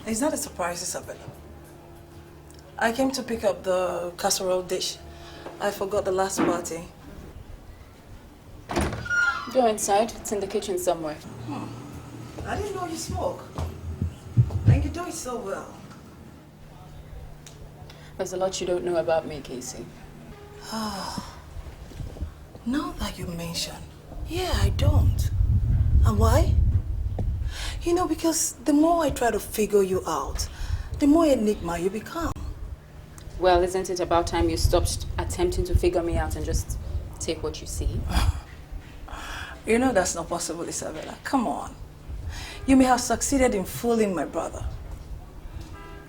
It's not a surprise, Isabella. I came to pick up the casserole dish. I forgot the last party. Go inside. It's in the kitchen somewhere. I didn't know you smoke. And you do it so well. There's a lot you don't know about me, Casey. Now that you mention, yeah, I don't. And why? You know, because the more I try to figure you out, the more enigma you become. Well, isn't it about time you stopped attempting to figure me out and just take what you see? You know that's not possible, Isabella. Come on. You may have succeeded in fooling my brother.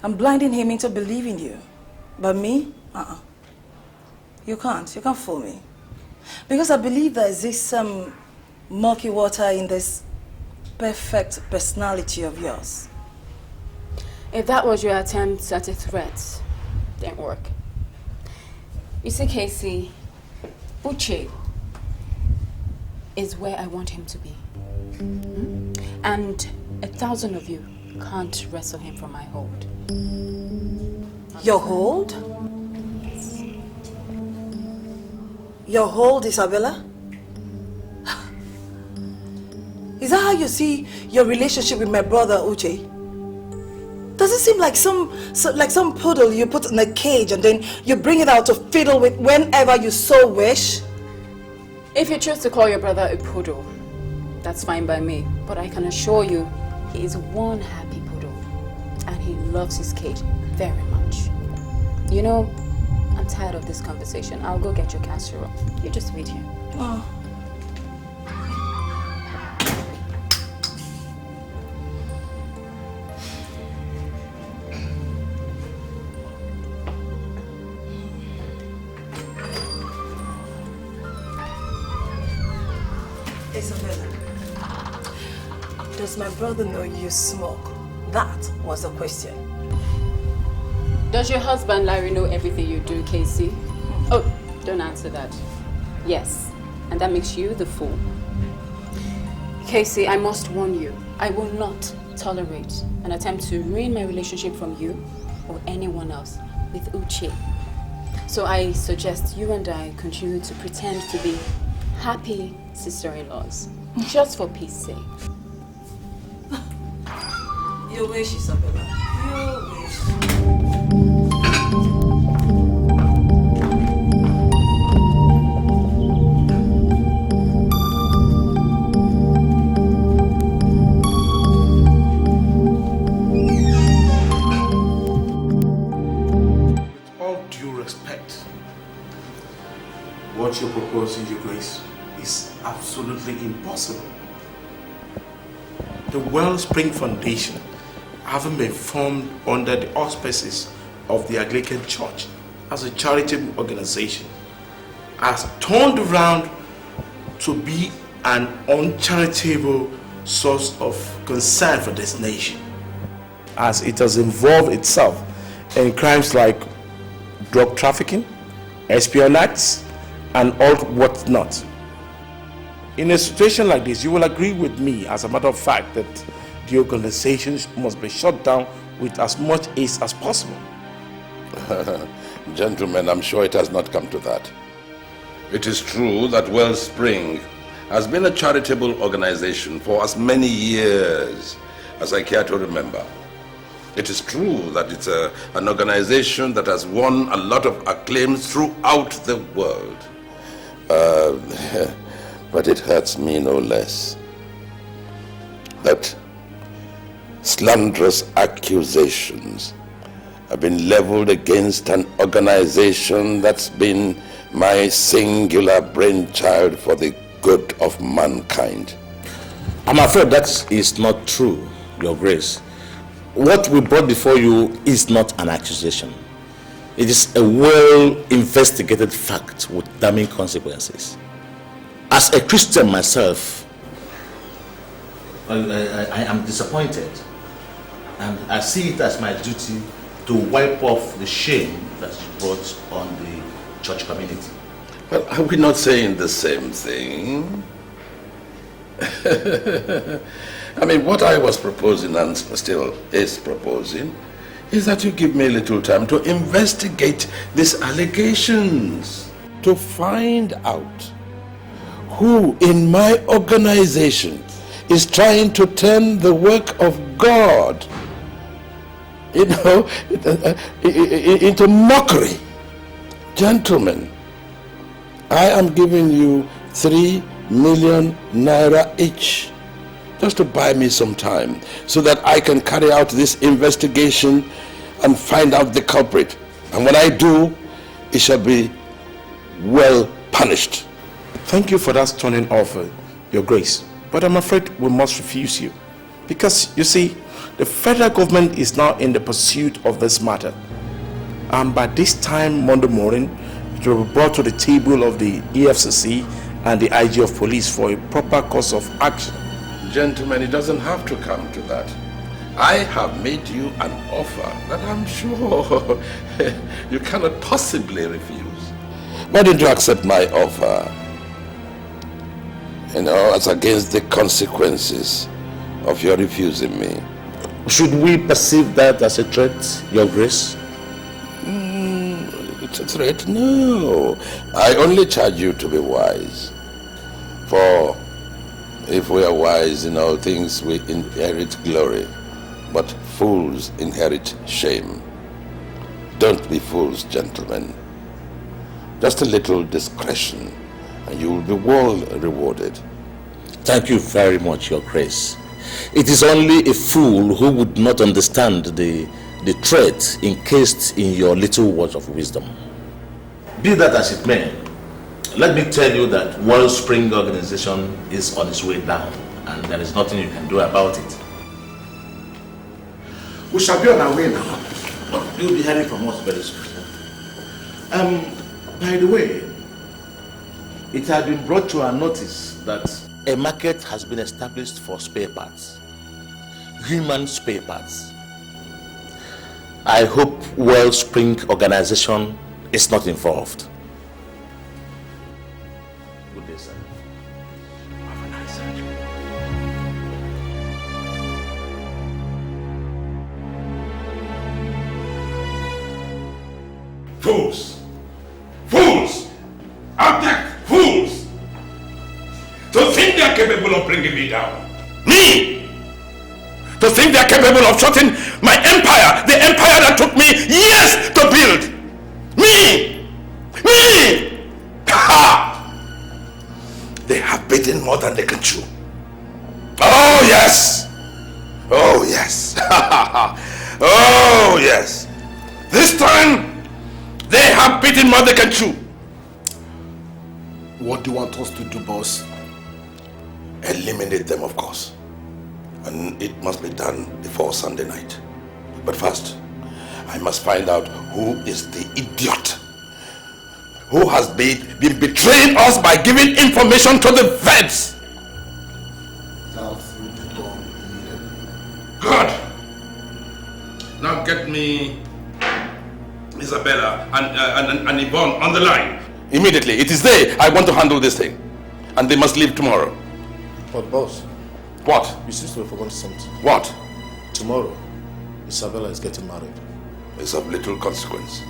I'm blinding him into believing you. But me? You can't fool me. Because I believe there exists some murky water in this perfect personality of yours. If that was your attempt at a threat, it didn't work. You see, Casey, Uche is where I want him to be. And 1,000 of you can't wrestle him from my hold. Your hold? Yes. Your hold, Isabella? Is that how you see your relationship with my brother, Uche? Does it seem like some poodle you put in a cage and then you bring it out to fiddle with whenever you so wish? If you choose to call your brother a poodle, that's fine by me. But I can assure you, he is one happy poodle. And he loves his cage very much. You know, I'm tired of this conversation. I'll go get your casserole. You just wait here. Oh. Isabella, does my brother know you smoke? That was the question. Does your husband Larry know everything you do, Casey? Oh, don't answer that. Yes, and that makes you the fool. Casey, I must warn you, I will not tolerate an attempt to ruin my relationship from you or anyone else with Uche. So I suggest you and I continue to pretend to be happy sister-in-laws, just for peace sake. You wish, Isabella. You wish. With all due respect, what you're proposing, Your Grace, is absolutely impossible. The Wellspring Foundation, having been formed under the auspices of the Anglican Church as a charitable organization, has turned around to be an uncharitable source of concern for this nation, as it has involved itself in crimes like drug trafficking, espionage, and all whatnot. In a situation like this, you will agree with me, as a matter of fact, that the organization must be shut down with as much haste as possible. Gentlemen, I'm sure it has not come to that. It is true that Wellspring has been a charitable organization for as many years as I care to remember. It is true that it's an organization that has won a lot of acclaims throughout the world. But it hurts me no less that slanderous accusations have been leveled against an organization that's been my singular brainchild for the good of mankind. I'm afraid that is not true, Your Grace. What we brought before you is not an accusation. It is a well-investigated fact with damning consequences. As a Christian myself, I am disappointed, and I see it as my duty to wipe off the shame that you brought on the church community. Well, are we not saying the same thing? I mean, what I was proposing and still is proposing is that you give me a little time to investigate these allegations, to find out who in my organization is trying to turn the work of God, into mockery. Gentlemen, I am giving you 3 million naira each, just to buy me some time, so that I can carry out this investigation and find out the culprit. And when I do, it shall be well punished. Thank you for that stunning offer, Your Grace. But I'm afraid we must refuse you. Because, you see, the federal government is now in the pursuit of this matter. And by this time Monday morning, it will be brought to the table of the EFCC and the IG of police for a proper course of action. Gentlemen, it doesn't have to come to that. I have made you an offer that I'm sure you cannot possibly refuse. Why didn't you accept my offer? As against the consequences of your refusing me. Should we perceive that as a threat, Your Grace? threat? No. I only charge you to be wise. For if we are wise in all things, we inherit glory. But fools inherit shame. Don't be fools, gentlemen. Just a little discretion, and you will be well rewarded. Thank you very much, Your Grace. It is only a fool who would not understand the threat encased in your little words of wisdom. Be that as it may, let me tell you that Wellspring Organization is on its way down, and there is nothing you can do about it. We shall be on our way now. You'll be hearing from us very soon. By the way, it had been brought to our notice that a market has been established for spare parts. Human spare parts. I hope Wellspring Organization is not involved. Good day, sir. Have a nice day. Fools! Fools! Abject fools! To think they are capable of bringing me down. Me! To think they are capable of shutting my empire, the empire that took me years to build. Me! Me! Ha! They have bitten more than they can chew. Oh yes! Oh yes! Oh yes! This time, they have bitten more than they can chew. What do you want us to do, boss? Eliminate them, of course. And it must be done before Sunday night. But first, I must find out who is the idiot who has been betraying us by giving information to the vets. Good. Now get me Isabella and Yvonne on the line. Immediately. It is they I want to handle this thing. And they must leave tomorrow. But boss. What? You seem to have forgotten something. What? Tomorrow, Isabella is getting married. It's of little consequence.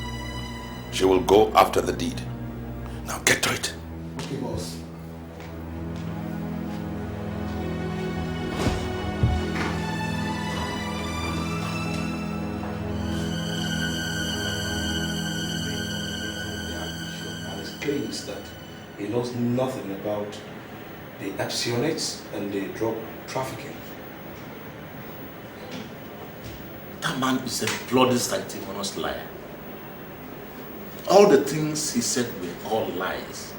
She will go after the deed. Now get to it. Okay, boss. Claims that he knows nothing about the Assassination and the drug trafficking. That man is a bloody sanctimonious liar. All the things he said were all lies.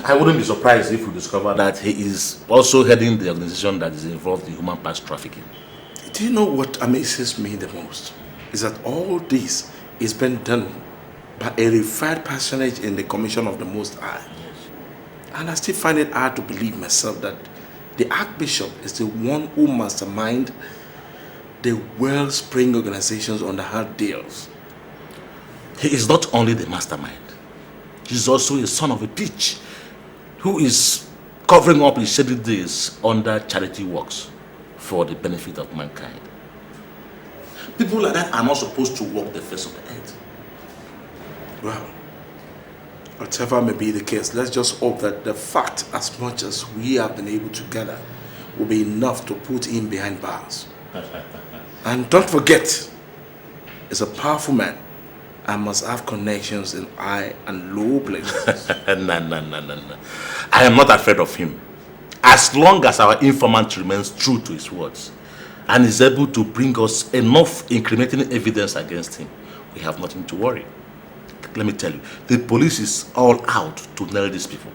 I wouldn't be surprised if we discover that he is also heading the organization that is involved in human parts trafficking. Do you know what amazes me the most? Is that all this is being done by a revered personage in the Commission of the Most High. Yes. And I still find it hard to believe myself that the Archbishop is the one who masterminds the Wellspring organizations on the hard deals. He is not only the mastermind, he is also a son of a bitch who is covering up his shady days under charity works for the benefit of mankind. People like that are not supposed to walk the face of the earth. Well, whatever may be the case, let's just hope that the fact, as much as we have been able to gather, will be enough to put him behind bars. And don't forget, he's a powerful man and must have connections in high and low places. No. I am not afraid of him. As long as our informant remains true to his words and is able to bring us enough incriminating evidence against him, we have nothing to worry. Let me tell you, the police is all out to nail these people.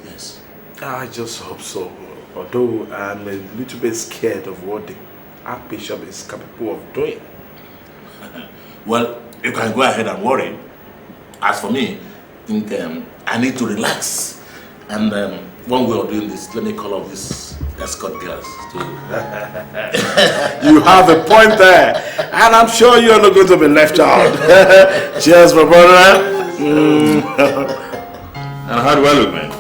Yes. I just hope so. Although I'm a little bit scared of what the Archbishop is capable of doing. Well, you can go ahead and worry. As for me, I think I need to relax. And when we are doing this, let me call up these escort girls too. You have a point there. And I'm sure you're not going to be left out. Cheers, my brother. And how do I look, man?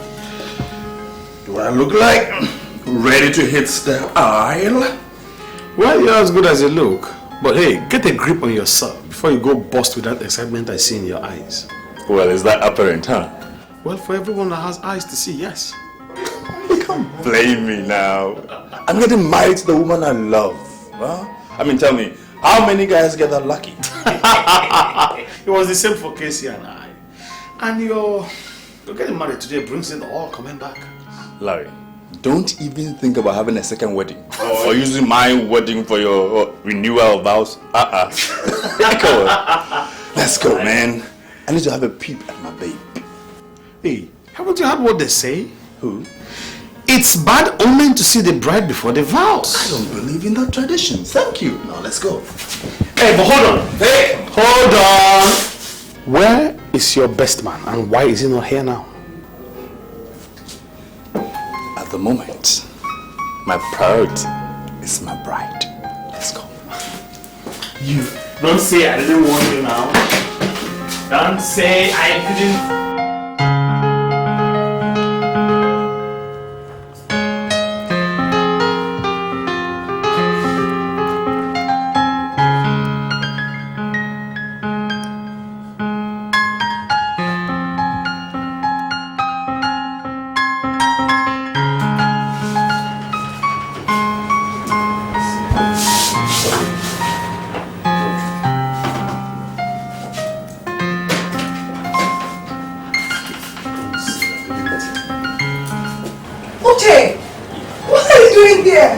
Do I look like ready to hit the aisle? Well, you're as good as you look. But hey, get a grip on yourself Before you go bust with that excitement I see in your eyes. Well, is that apparent, huh? Well, for everyone that has eyes to see, yes. You can't blame me now. I'm getting married to the woman I love. Huh? I mean, tell me, how many guys get that lucky? It was the same for Casey and I. And you're getting married today brings it all coming back. Larry, don't even think about having a second wedding. Or using my wedding for your renewal vows. Come on. Let's go, man. I need to have a peep at my babe. Hey, haven't you heard what they say? Who? It's bad omen to see the bride before the vows. I don't believe in that tradition. Thank you. Now let's go. Hey, but hold on. Hey, hold on. Where is your best man and why is he not here now? At the moment, my priority is my bride. Let's go. You don't say I didn't want you now. Don't say I didn't. Uche, what are you doing there?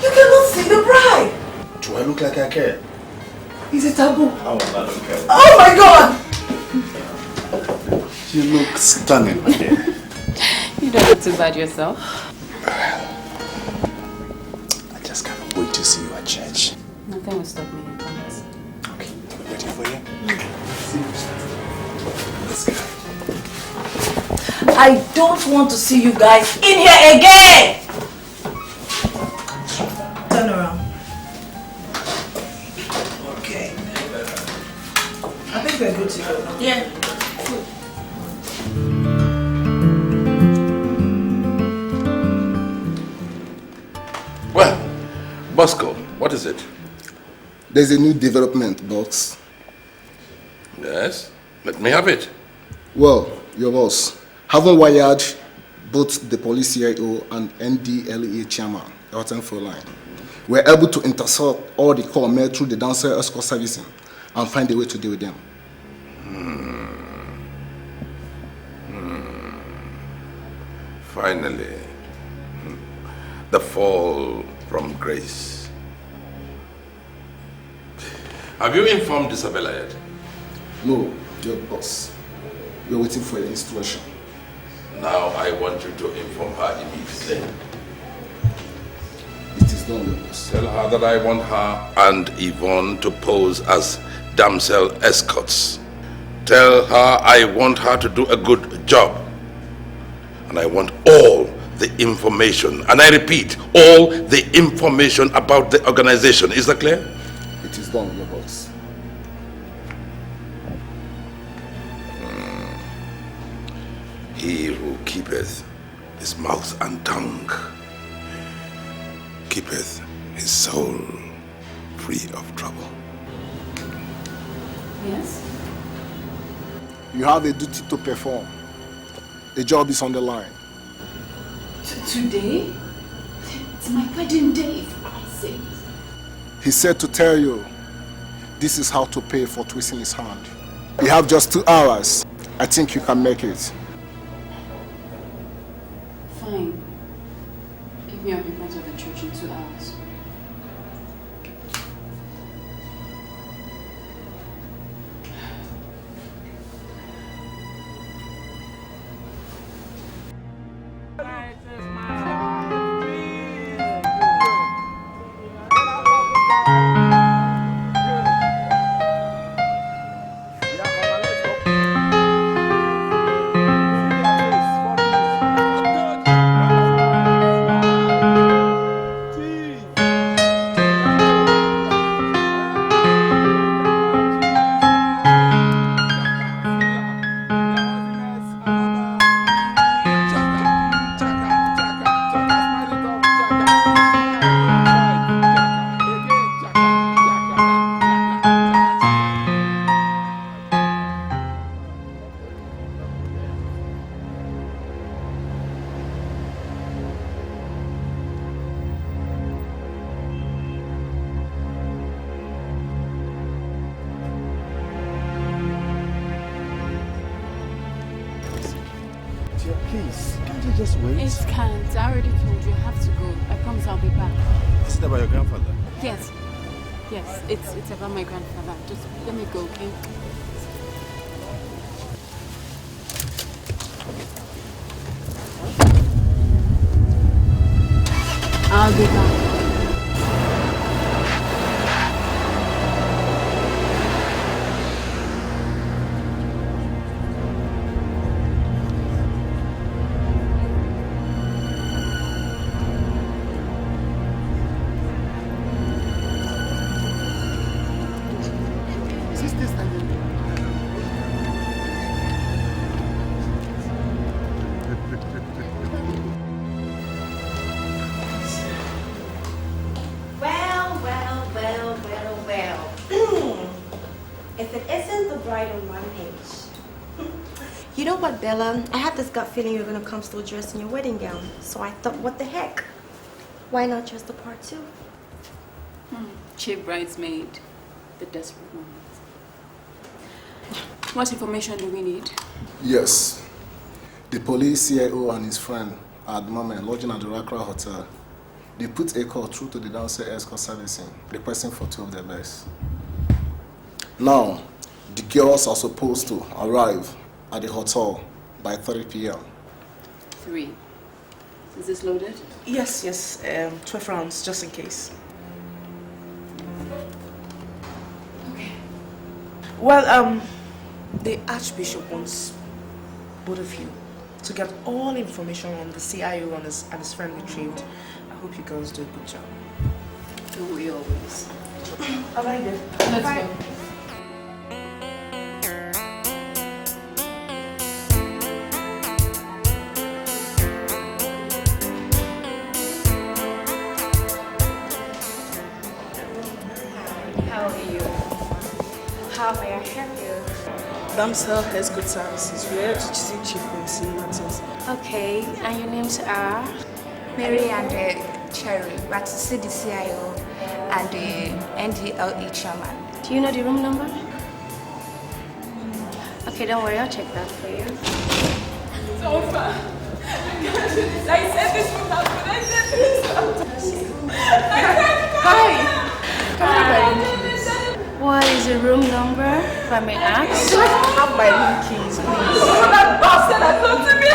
You cannot see the bride. Do I look like I care? Is it taboo? How am I don't care? Oh my God! You look stunning. You don't look too bad yourself. I just can't wait to see you at church. Nothing will stop me, I promise. Okay, I'll be waiting for you. See you. Let's go. I don't want to see you guys in here again! Turn around. Okay. I think we're good to go now. Yeah. Well, Bosco, what is it? There's a new development, boss. Yes? Let me have it. Well, your boss, having wired both the police CIO and NDLEA chairman, Elton line, we're able to intercept all the call made through the dancer escort servicing and find a way to deal with them. Finally, the fall from grace. Have you informed Isabella yet? No, your boss. We're waiting for your instruction. Now I want you to inform her immediately. It is done, your boss. Tell her that I want her and Yvonne to pose as damsel escorts. Tell her I want her to do a good job. And I want all the information, and I repeat, all the information about the organization. Is that clear? It is done, your boss. He who keepeth his mouth and tongue keepeth his soul free of trouble. Yes? You have a duty to perform. The job is on the line. Today? It's my wedding day, for Christ's sake. He said to tell you, this is how to pay for twisting his hand. You have just 2 hours. I think you can make it. Fine. Pick me up in front of the church in 2 hours. dear, please. Can't you just wait? It can't. I already told you I have to go. I promise I'll be back. Is it about your grandfather? Yes. Yes, it's about my grandfather. Just let me go, okay? I'll be back. Bella, I had this gut feeling you were going to come still dressed in your wedding gown. So I thought, what the heck? Why not dress the part too? Cheap bridesmaid. The desperate moment. What information do we need? Yes. The police CIO and his friend are at the moment lodging at the Rakra Hotel. They put a call through to the downstairs escort servicing, requesting for 2 of their best. Now, the girls are supposed to arrive at the hotel by 3 p.m. 3. Is this loaded? Yes, 12 rounds, just in case. Okay. Well, the Archbishop wants both of you to get all information on the CIO and his friend retrieved. I hope you girls do a good job. Don't we always? All right then. Let's go. How may I help you? Damsel has good services. We are teaching cheap in matters. Okay, and your names are? Mary and Cherry, but to see the CIO and the NDLE chairman. Do you know the room number? Okay, don't worry, I'll check that for you. So far. I said this would happen. I said this. Hi. What is the room number, if I may ask? Can I have my room keys, please? Oh, that bastard has come to me.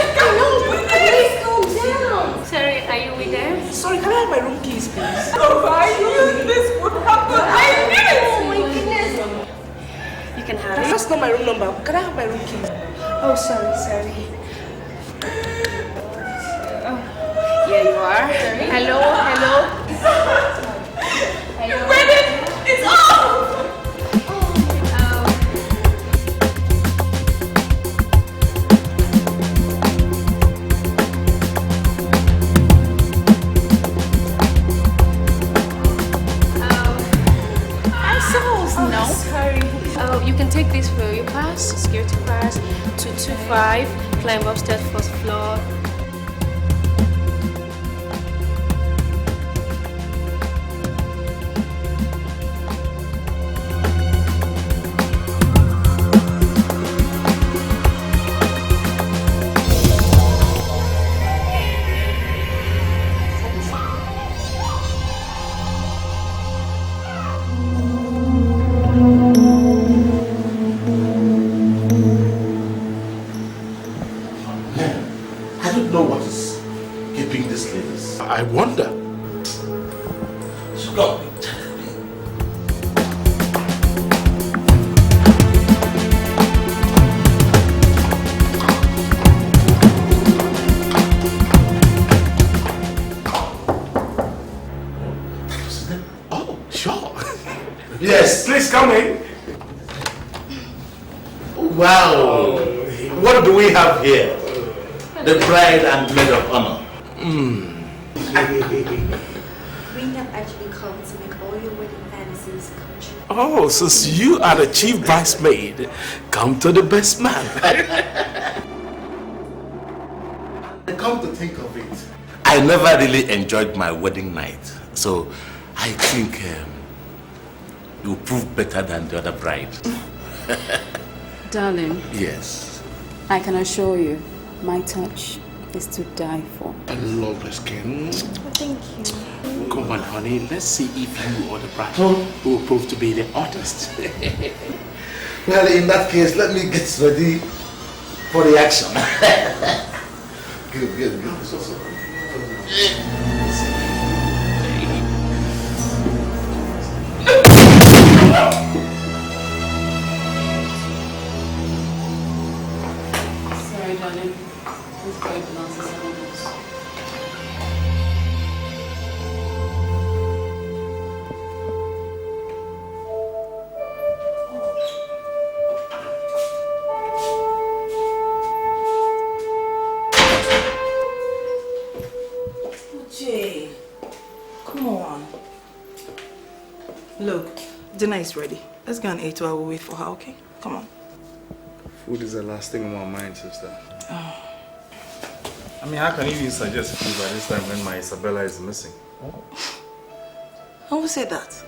Please calm down. Sorry, are you with them? Sorry, can I have my room keys, please? Oh, I knew this would happen. I knew it. Oh my goodness. You can have it. That's not my room number. Can I have my room keys? Oh, sorry. Here you are. Hello. Wedding is off. No. Sorry. You can take this for your pass, security pass, 225, climb upstairs, first floor. I wonder. Stop. Oh, sure. Yes. Please come in. Wow. What do we have here? The bride and maid of honor. We have actually come to make all your wedding fantasies come true. Oh, since you are the chief bridesmaid, come to the best man. Come to think of it, I never really enjoyed my wedding night, so I think you prove better than the other bride. Darling. Yes. I can assure you, My touch is to die for. I love the skin. Thank you. Come on, honey. Let's see if you or the bride will prove to be the artist. Well, in that case, let me get ready for the action. Good. Sorry, darling. This boy belongs to someone else. Uche, come on. Look, dinner is ready. Let's go and eat while we wait for her, okay? Come on. Food is the last thing on my mind, sister. I mean, how can you even suggest food by this time when my Isabella is missing? Who said that?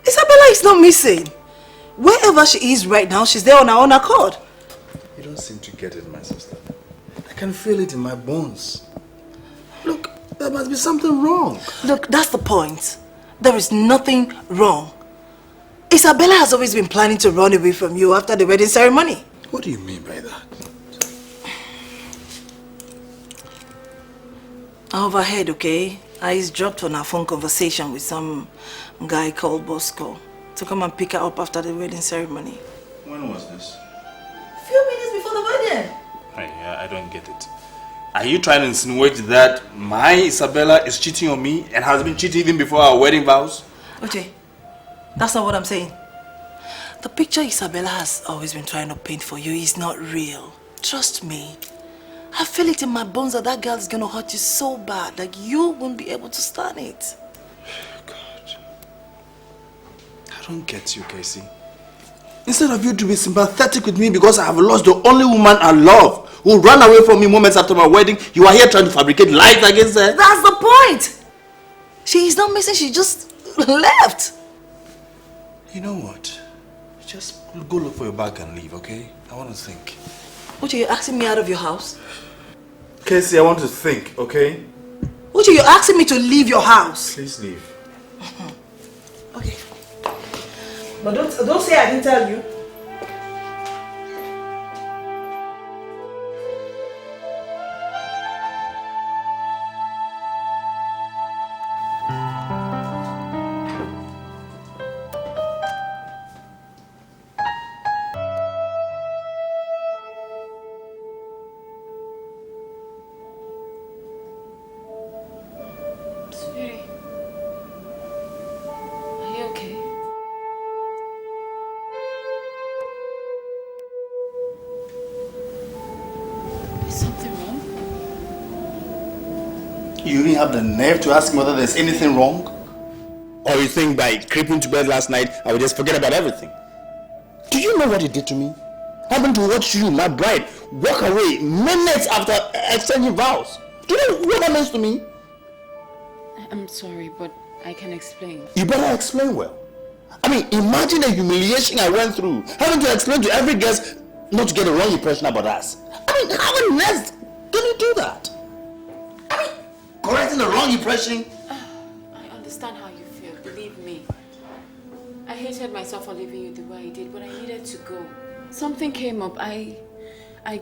Isabella is not missing. Wherever she is right now, she's there on her own accord. You don't seem to get it, my sister. I can feel it in my bones. Look, there must be something wrong. Look, that's the point. There is nothing wrong. Isabella has always been planning to run away from you after the wedding ceremony. What do you mean by that? I overheard, okay? I dropped on her phone conversation with some guy called Bosco to come and pick her up after the wedding ceremony. When was this? A few minutes before the wedding. I don't get it. Are you trying to insinuate that my Isabella is cheating on me and has been cheating even before our wedding vows? Okay, that's not what I'm saying. The picture Isabella has always been trying to paint for you is not real. Trust me. I feel it in my bones that that girl is going to hurt you so bad that you won't be able to stand it. God. I don't get you, Casey. Instead of you to be sympathetic with me because I have lost the only woman I love who ran away from me moments after my wedding, you are here trying to fabricate lies against her. That's the point! She is not missing, she just left. You know what? Just go look for your bag and leave, okay? I want to think. Uche, you're asking me out of your house? Casey, I want to think, okay? Uche, you're asking me to leave your house? Please leave. Okay. But don't say I didn't tell you. You even have the nerve to ask me whether there's anything wrong? Or you think by creeping to bed last night, I would just forget about everything? Do you know what you did to me? Having to watch you, my bride, walk away minutes after exchanging vows. Do you know what that means to me? I'm sorry, but I can explain. You better explain well. I mean, imagine the humiliation I went through, having to explain to every guest not to get a wrong impression about us. I mean, how on earth can you do that? I mean, correcting the wrong impression. I understand how you feel, believe me. I hated myself for leaving you the way I did, but I needed to go. Something came up. I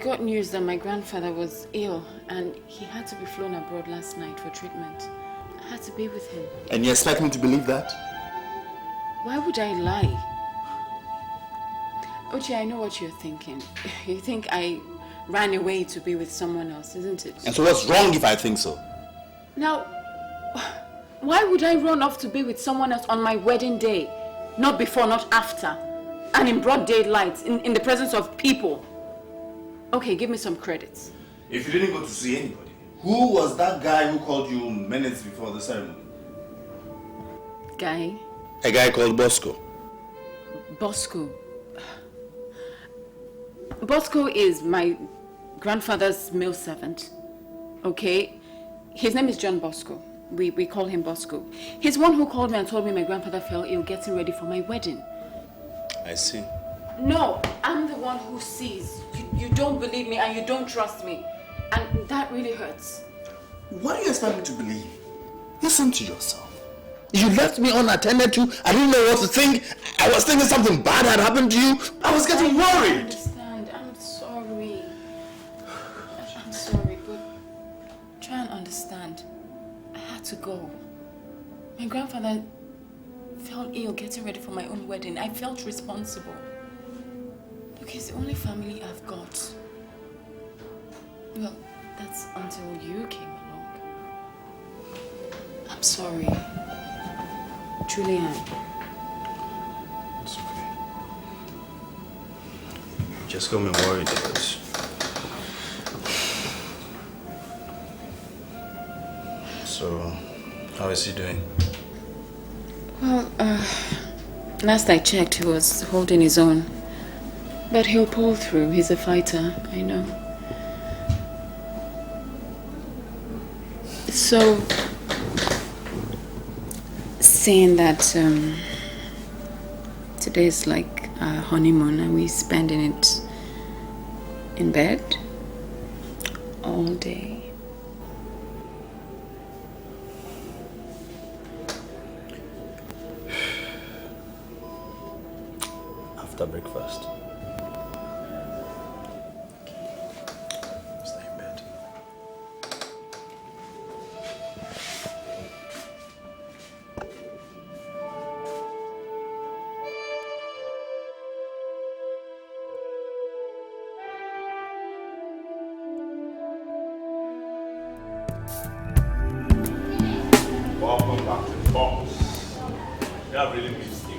got news that my grandfather was ill and he had to be flown abroad last night for treatment. I had to be with him. And you expect me to believe that? Why would I lie? Uche, I know what you're thinking. You think I ran away to be with someone else, isn't it? And so what's wrong if I think so? Now, why would I run off to be with someone else on my wedding day? Not before, not after. And in broad daylight, in the presence of people. Okay, give me some credits. If you didn't go to see anybody. Who was that guy who called you minutes before the ceremony? Guy? A guy called Bosco. Bosco? Bosco is my grandfather's male servant. Okay? His name is John Bosco. We call him Bosco. He's one who called me and told me my grandfather fell ill getting ready for my wedding. I see. No, I'm the one who sees. you don't believe me and you don't trust me. And that really hurts. What do you expect me to believe? Listen to yourself. You left me unattended to. I didn't know what to think. I was thinking something bad had happened to you. I was getting worried. I understand. I'm sorry. I'm sorry, but try and understand. I had to go. My grandfather felt ill getting ready for my own wedding. I felt responsible. Look, he's the only family I've got. Well, that's until you came along. I'm sorry. Truly am. It's okay. You just got me worried because... So, how is he doing? Well, last I checked, he was holding his own. But he'll pull through. He's a fighter, I know. So, saying that today's like our honeymoon and we're spending it in bed all day. After breakfast. Welcome back to the boss. Yeah, I really missed you.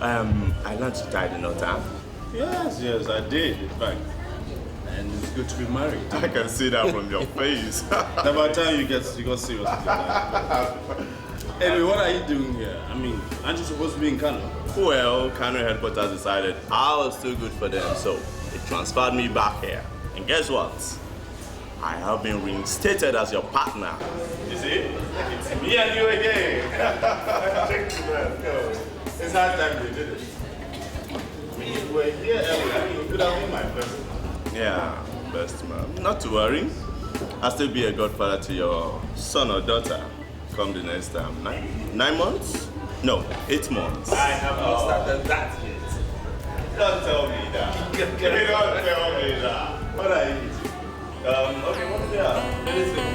I learned to tie the knot, huh? Yes, I did, in fact. And it's good to be married. I can see that from your face. About time you got serious with that. Anyway, what are you doing here? I mean, aren't you supposed to be in Kano? Well, Kano headquarters decided I was too good for them, so they transferred me back here. And guess what? I have been reinstated as your partner. You see? It's me and you again. It's hard time we did it. We were here earlier. You could have been my person. Yeah, best man. Not to worry. I'll still be a godfather to your son or daughter. Come the next time. 9 months? No, 8 months. I have not started that yet. Don't tell me that. Don't tell me that. What are you eating? Okay, what is that? Anything.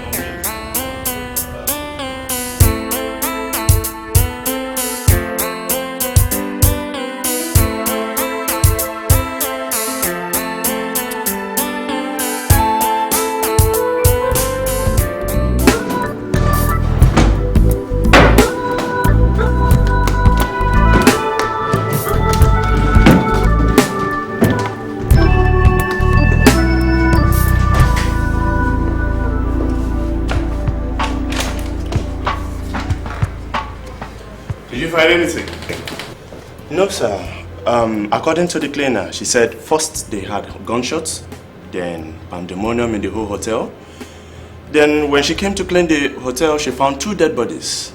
Find anything? No, sir. According to the cleaner, she said first they had gunshots, then pandemonium in the whole hotel. Then when she came to clean the hotel, she found 2 dead bodies.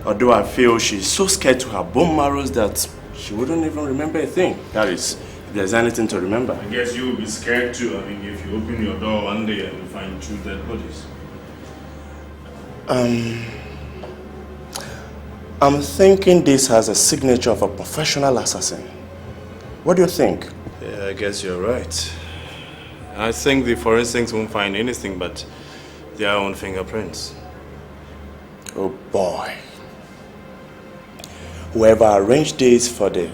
Although I feel she's so scared to her bone marrows that she wouldn't even remember a thing. That is, if there's anything to remember. I guess you will be scared too. I mean, if you open your door one day and you find 2 dead bodies. I'm thinking this has a signature of a professional assassin. What do you think? Yeah, I guess you're right. I think the forensics won't find anything but their own fingerprints. Oh boy. Whoever arranged this for the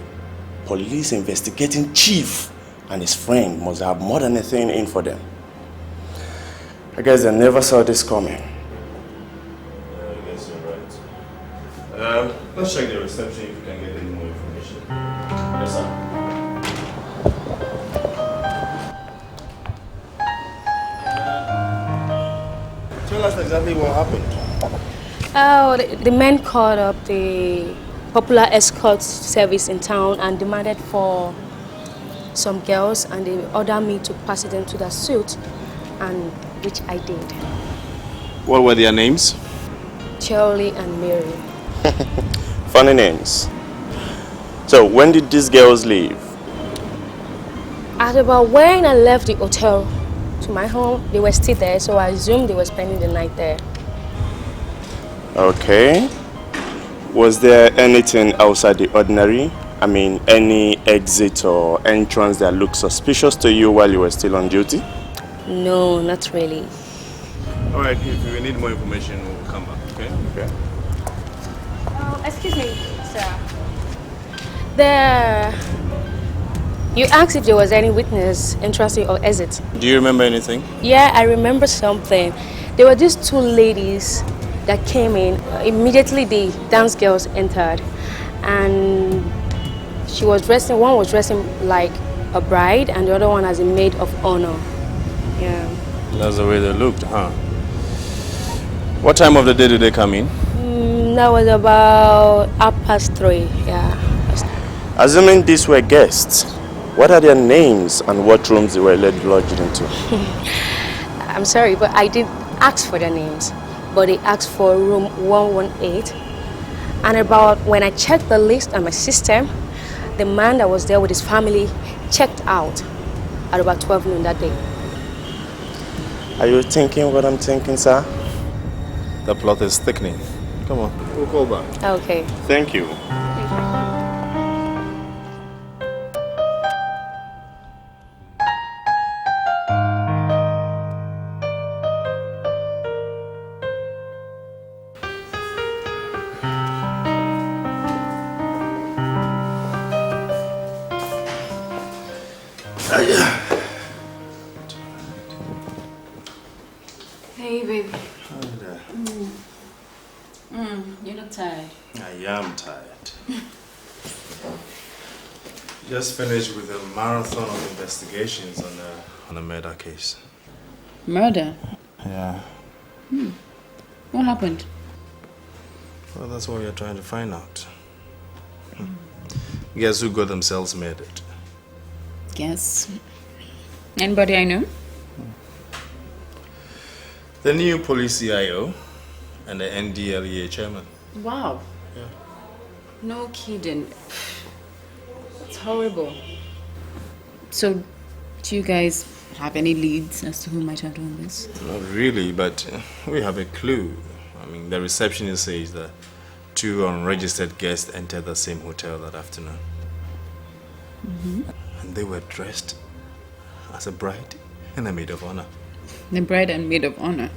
police investigating chief and his friend must have more than a thing in for them. I guess they never saw this coming. Let's check the reception if we can get any more information. Yes, sir. Tell us exactly what happened. Oh, the men called up the popular escort service in town and demanded for some girls, and they ordered me to pass them to the suite, and which I did. What were their names? Charlie and Mary. Funny names. So when did these girls leave? At about when I left the hotel to my home, they were still there, so I assumed they were spending the night there. Okay. Was there anything outside the ordinary? I mean, any exit or entrance that looked suspicious to you while you were still on duty? No, not really. All right, if we need more information, we'll come back, okay? Okay. Excuse me, sir. You asked if there was any witness entrance or exit. Do you remember anything? Yeah, I remember something. There were these two ladies that came in. Immediately the dance girls entered. And one was dressing like a bride and the other one as a maid of honor. Yeah. That's the way they looked, huh? What time of the day did they come in? That was about 3:30, yeah. Assuming these were guests, what are their names and what rooms they were lodged into? I'm sorry, but I didn't ask for their names. But they asked for room 118. And about when I checked the list on my system, the man that was there with his family checked out at about 12 noon that day. Are you thinking what I'm thinking, sir? The plot is thickening. Come on, we'll call back. Okay. Thank you. Hey, baby. Hi there. You're not tired. I am tired. Just finished with a marathon of investigations on a murder case. Murder? Yeah. What happened? Well, that's what we're trying to find out. Guess who got themselves murdered? Guess. Anybody I know? The new police CIO and the NDLEA chairman. Wow. Yeah. No kidding. It's horrible. So, do you guys have any leads as to who might have done this? Not really, but we have a clue. I mean, the receptionist says that 2 unregistered guests entered the same hotel that afternoon. And they were dressed as a bride and a maid of honor. The bride and maid of honor.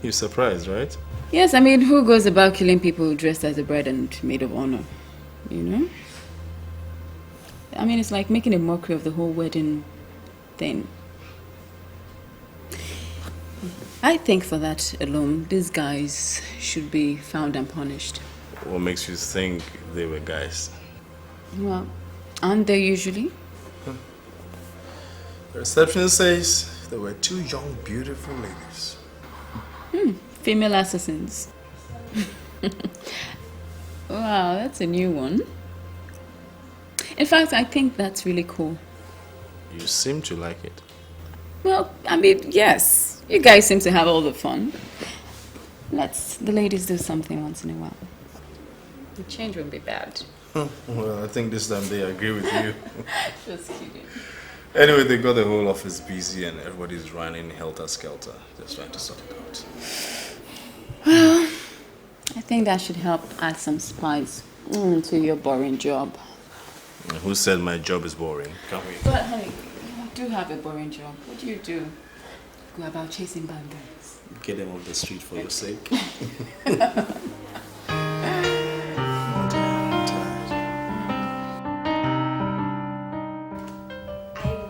You're surprised, right? Yes, I mean, who goes about killing people dressed as a bride and maid of honor? You know? I mean, it's like making a mockery of the whole wedding thing. I think for that alone, these guys should be found and punished. What makes you think they were guys? Well, aren't they usually? The receptionist says there were 2 young, beautiful ladies. Female assassins. Wow, that's a new one. In fact, I think that's really cool. You seem to like it. Well, I mean, yes. You guys seem to have all the fun. Let's the ladies do something once in a while. The change won't be bad. Well, I think this time they agree with you. Just kidding. Anyway, they got the whole office busy and everybody's running helter-skelter, just trying to sort it out. Well, I think that should help add some spice to your boring job. Who said my job is boring? Can we? But honey, you do have a boring job. What do you do? Go about chasing bad guys. Get them off the street for your sake. I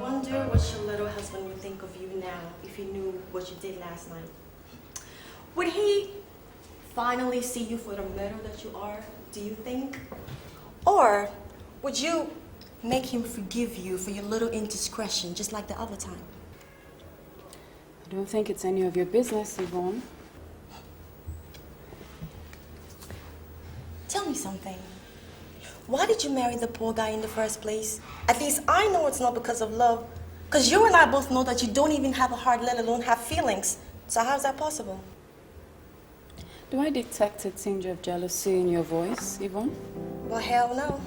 wonder what your little husband would think of you now if he knew what you did last night. Would he finally see you for the murderer that you are, do you think? Or would you make him forgive you for your little indiscretion, just like the other time? I don't think it's any of your business, Yvonne. Tell me something. Why did you marry the poor guy in the first place? At least I know it's not because of love. Because you and I both know that you don't even have a heart, let alone have feelings. So how's that possible? Do I detect a tinge of jealousy in your voice, Yvonne? Well, hell no.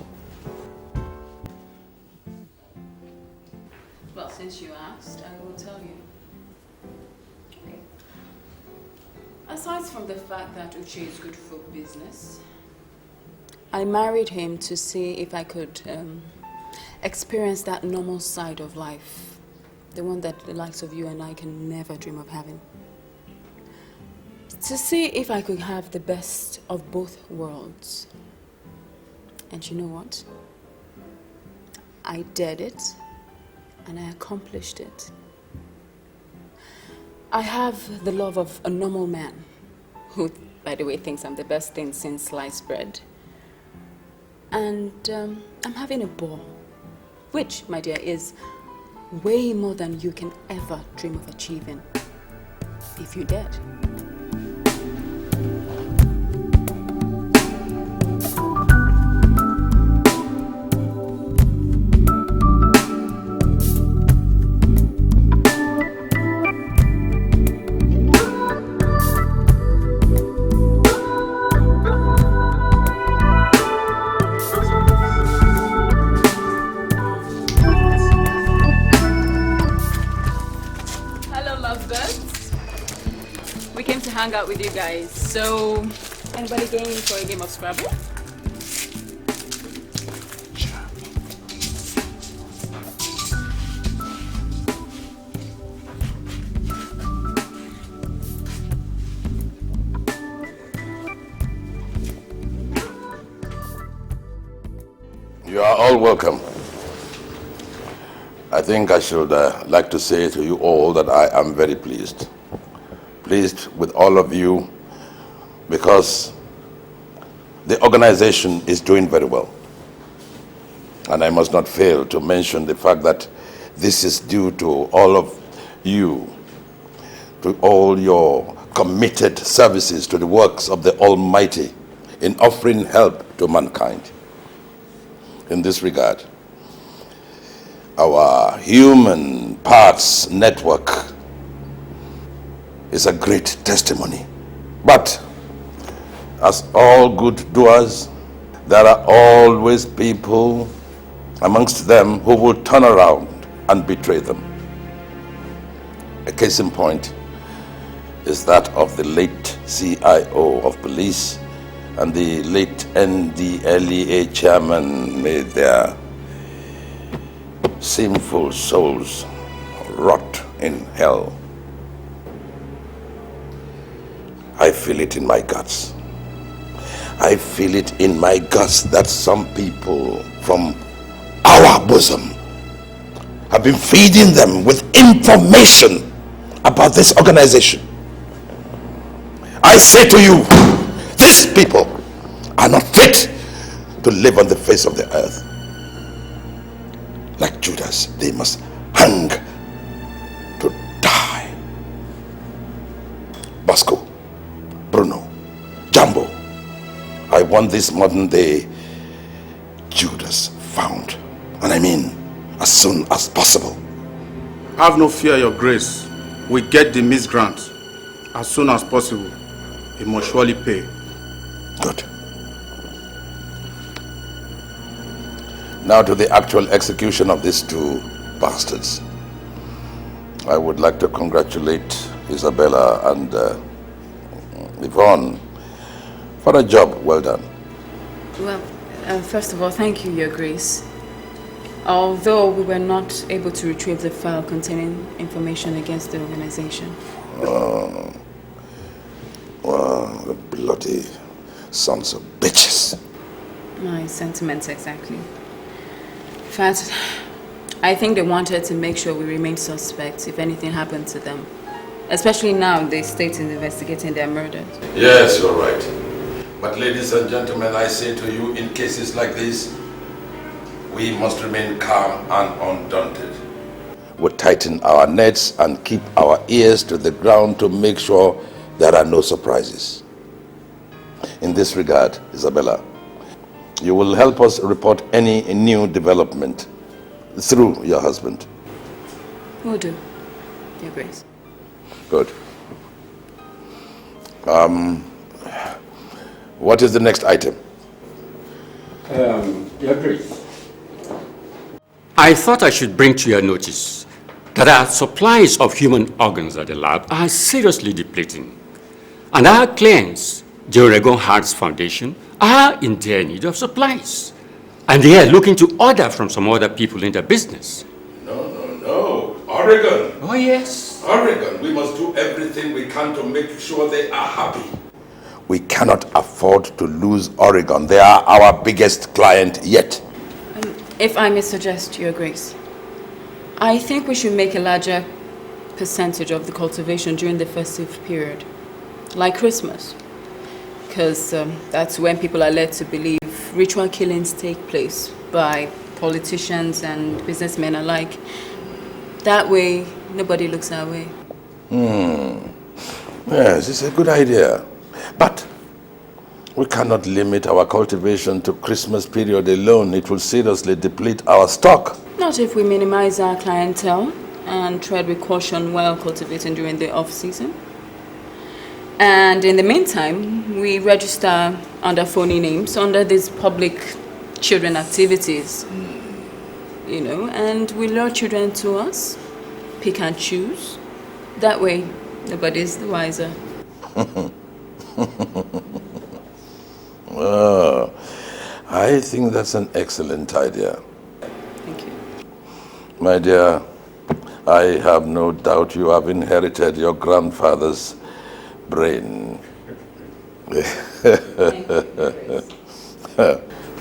Well, since you asked, I will tell you. Aside from the fact that Uche is good for business, I married him to see if I could experience that normal side of life. The one that the likes of you and I can never dream of having. To see if I could have the best of both worlds. And you know what? I did it, and I accomplished it. I have the love of a normal man, who, by the way, thinks I'm the best thing since sliced bread. And I'm having a ball, which, my dear, is way more than you can ever dream of achieving, if you dared. Hang out with you guys. So, anybody game for a game of Scrabble? You are all welcome. I think I should like to say to you all that I am very pleased with all of you, because the organization is doing very well. And I must not fail to mention the fact that this is due to all of you, to all your committed services to the works of the Almighty in offering help to mankind. In this regard, our human parts network is a great testimony. But as all good doers, there are always people amongst them who will turn around and betray them. A case in point is that of the late CIO of police and the late NDLEA chairman. May their sinful souls rot in hell. I feel it in my guts. I feel it in my guts that some people from our bosom have been feeding them with information about this organization. I say to you, these people are not fit to live on the face of the earth. Like Judas, they must hang to die. Bosco, Bruno, Jumbo, I want this modern day Judas found. And I mean, as soon as possible. Have no fear, Your Grace. We get the misgrant as soon as possible. He must surely pay. Good. Now to the actual execution of these two bastards. I would like to congratulate Isabella and Yvonne for a job well done. Well, first of all, thank you, Your Grace. Although we were not able to retrieve the file containing information against the organization. Oh, well, the bloody sons of bitches. My sentiments exactly. In fact, I think they wanted to make sure we remained suspects if anything happened to them. Especially now the state is investigating their murders. Yes, you're right. But ladies and gentlemen, I say to you, in cases like this, we must remain calm and undaunted. We tighten our nets and keep our ears to the ground to make sure there are no surprises. In this regard, Isabella, you will help us report any new development through your husband. Will do, Your Grace. Good. What is the next item? Your Grace, I thought I should bring to your notice that our supplies of human organs at the lab are seriously depleting. And our clients, the Oregon Hearts Foundation, are in their need of supplies. And they are looking to order from some other people in the business. No. Oregon. Oh, yes. Oregon. We must do everything we can to make sure they are happy. We cannot afford to lose Oregon. They are our biggest client yet. If I may suggest, Your Grace, I think we should make a larger percentage of the cultivation during the festive period, like Christmas. Because that's when people are led to believe ritual killings take place by politicians and businessmen alike. That way, nobody looks our way. Yes, it's a good idea. But we cannot limit our cultivation to Christmas period alone. It will seriously deplete our stock. Not if we minimize our clientele and tread with caution while cultivating during the off-season. And in the meantime, we register under phony names under these public children activities. You know, and we lure children to us, pick and choose. That way, nobody's the wiser. Oh, I think that's an excellent idea. Thank you. My dear, I have no doubt you have inherited your grandfather's brain.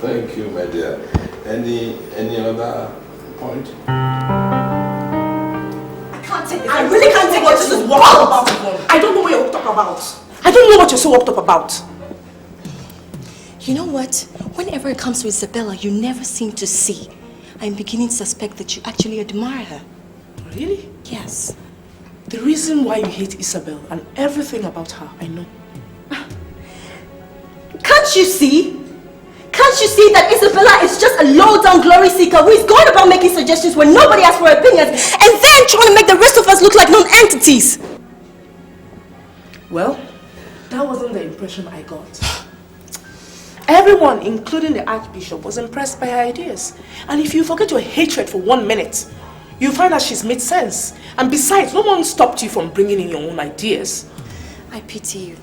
Thank you, my dear. Any other point? I can't take this. I really can't take what this is worked up about. I don't know what you're worked up about. I don't know what you're so worked up about. You know what? Whenever it comes to Isabella, you never seem to see. I'm beginning to suspect that you actually admire her. Really? Yes. The reason why you hate Isabel and everything about her, I know. Can't you see? Can't you see that Isabella is just a low-down glory seeker who is going about making suggestions when nobody asks for opinions and then trying to make the rest of us look like non-entities? Well, that wasn't the impression I got. Everyone, including the Archbishop, was impressed by her ideas. And if you forget your hatred for 1 minute, you'll find that she's made sense. And besides, no one stopped you from bringing in your own ideas. I pity you.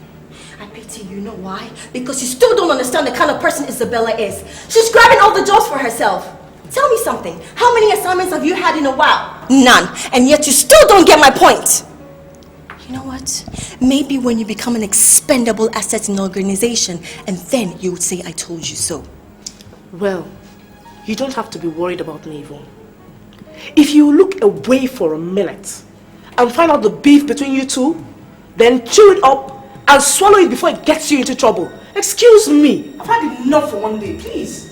I pity you. You know why? Because you still don't understand the kind of person Isabella is. She's grabbing all the jobs for herself. Tell me something. How many assignments have you had in a while? None. And yet you still don't get my point. You know what? Maybe when you become an expendable asset in the organization, and then you would say, I told you so. Well, you don't have to be worried about me, Yvonne. If you look away for a minute and find out the beef between you two, then chew it up and swallow it before it gets you into trouble. Excuse me. I've had enough for one day, please.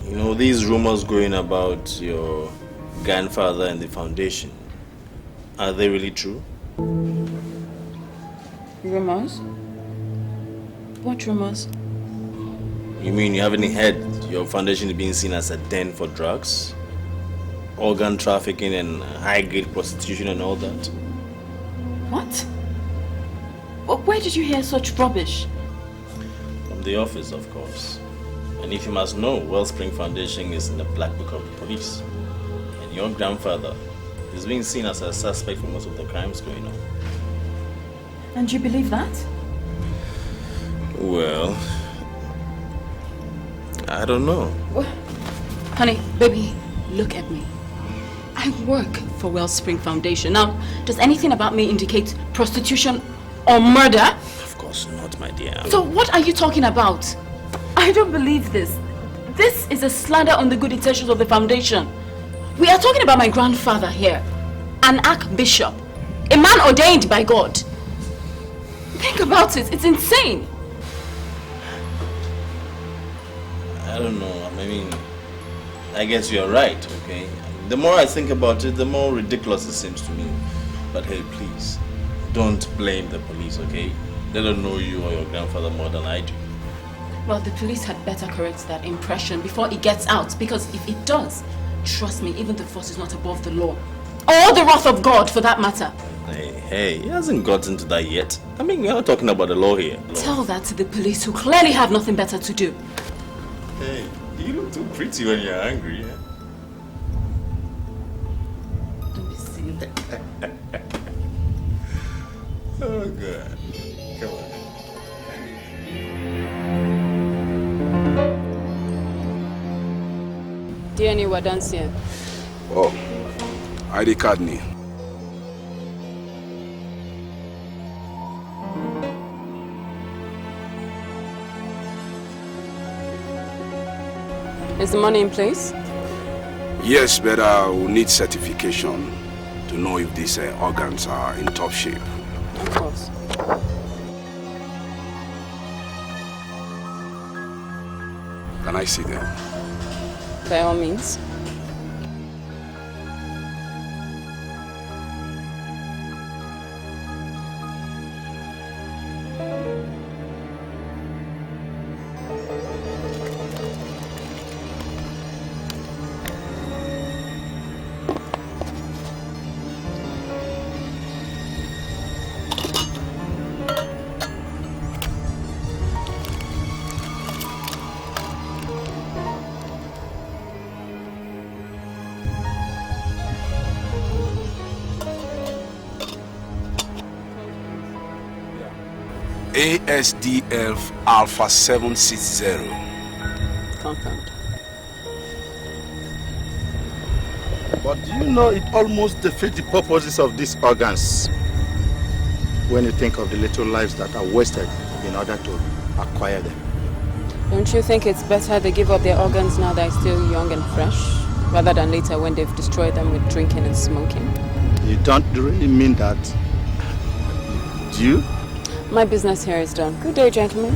You know, these rumors going about your grandfather and the foundation, are they really true? Rumors? What rumors? You mean you haven't heard your foundation is being seen as a den for drugs? Organ trafficking and high-grade prostitution and all that? What? Where did you hear such rubbish? From the office, of course. And if you must know, Wellspring Foundation is in the black book of the police. And your grandfather is being seen as a suspect for most of the crimes going on. And you believe that? Well, I don't know. What? Honey, baby, look at me. I work for Wellspring Foundation. Now, does anything about me indicate prostitution or murder? Of course not, my dear. So what are you talking about? I don't believe this. This is a slander on the good intentions of the foundation. We are talking about my grandfather here, an Archbishop, a man ordained by God. Think about it, it's insane. I don't know, I mean, I guess you're right, okay? The more I think about it, the more ridiculous it seems to me. But hey, please, don't blame the police, okay? They don't know you or your grandfather more than I do. Well, the police had better correct that impression before it gets out, because if it does, trust me, even the force is not above the law. Or the wrath of God, for that matter. Hey, he hasn't gotten to that yet. I mean, we're not talking about the law here. Tell that to the police, who clearly have nothing better to do. Hey, you look too pretty when you're angry, yeah? Don't be silly. Oh, God. Come on. DNA Wadansia. Oh, ID card ni. Is the money in place? Yes, but I will need certification to know if these organs are in top shape. Of course. Can I see them? By all means. ASDF Alpha 760. Confirmed. But do you know it almost defeats the purposes of these organs when you think of the little lives that are wasted in order to acquire them? Don't you think it's better they give up their organs now they're still young and fresh, rather than later when they've destroyed them with drinking and smoking? You don't really mean that, do you? My business here is done. Good day, gentlemen.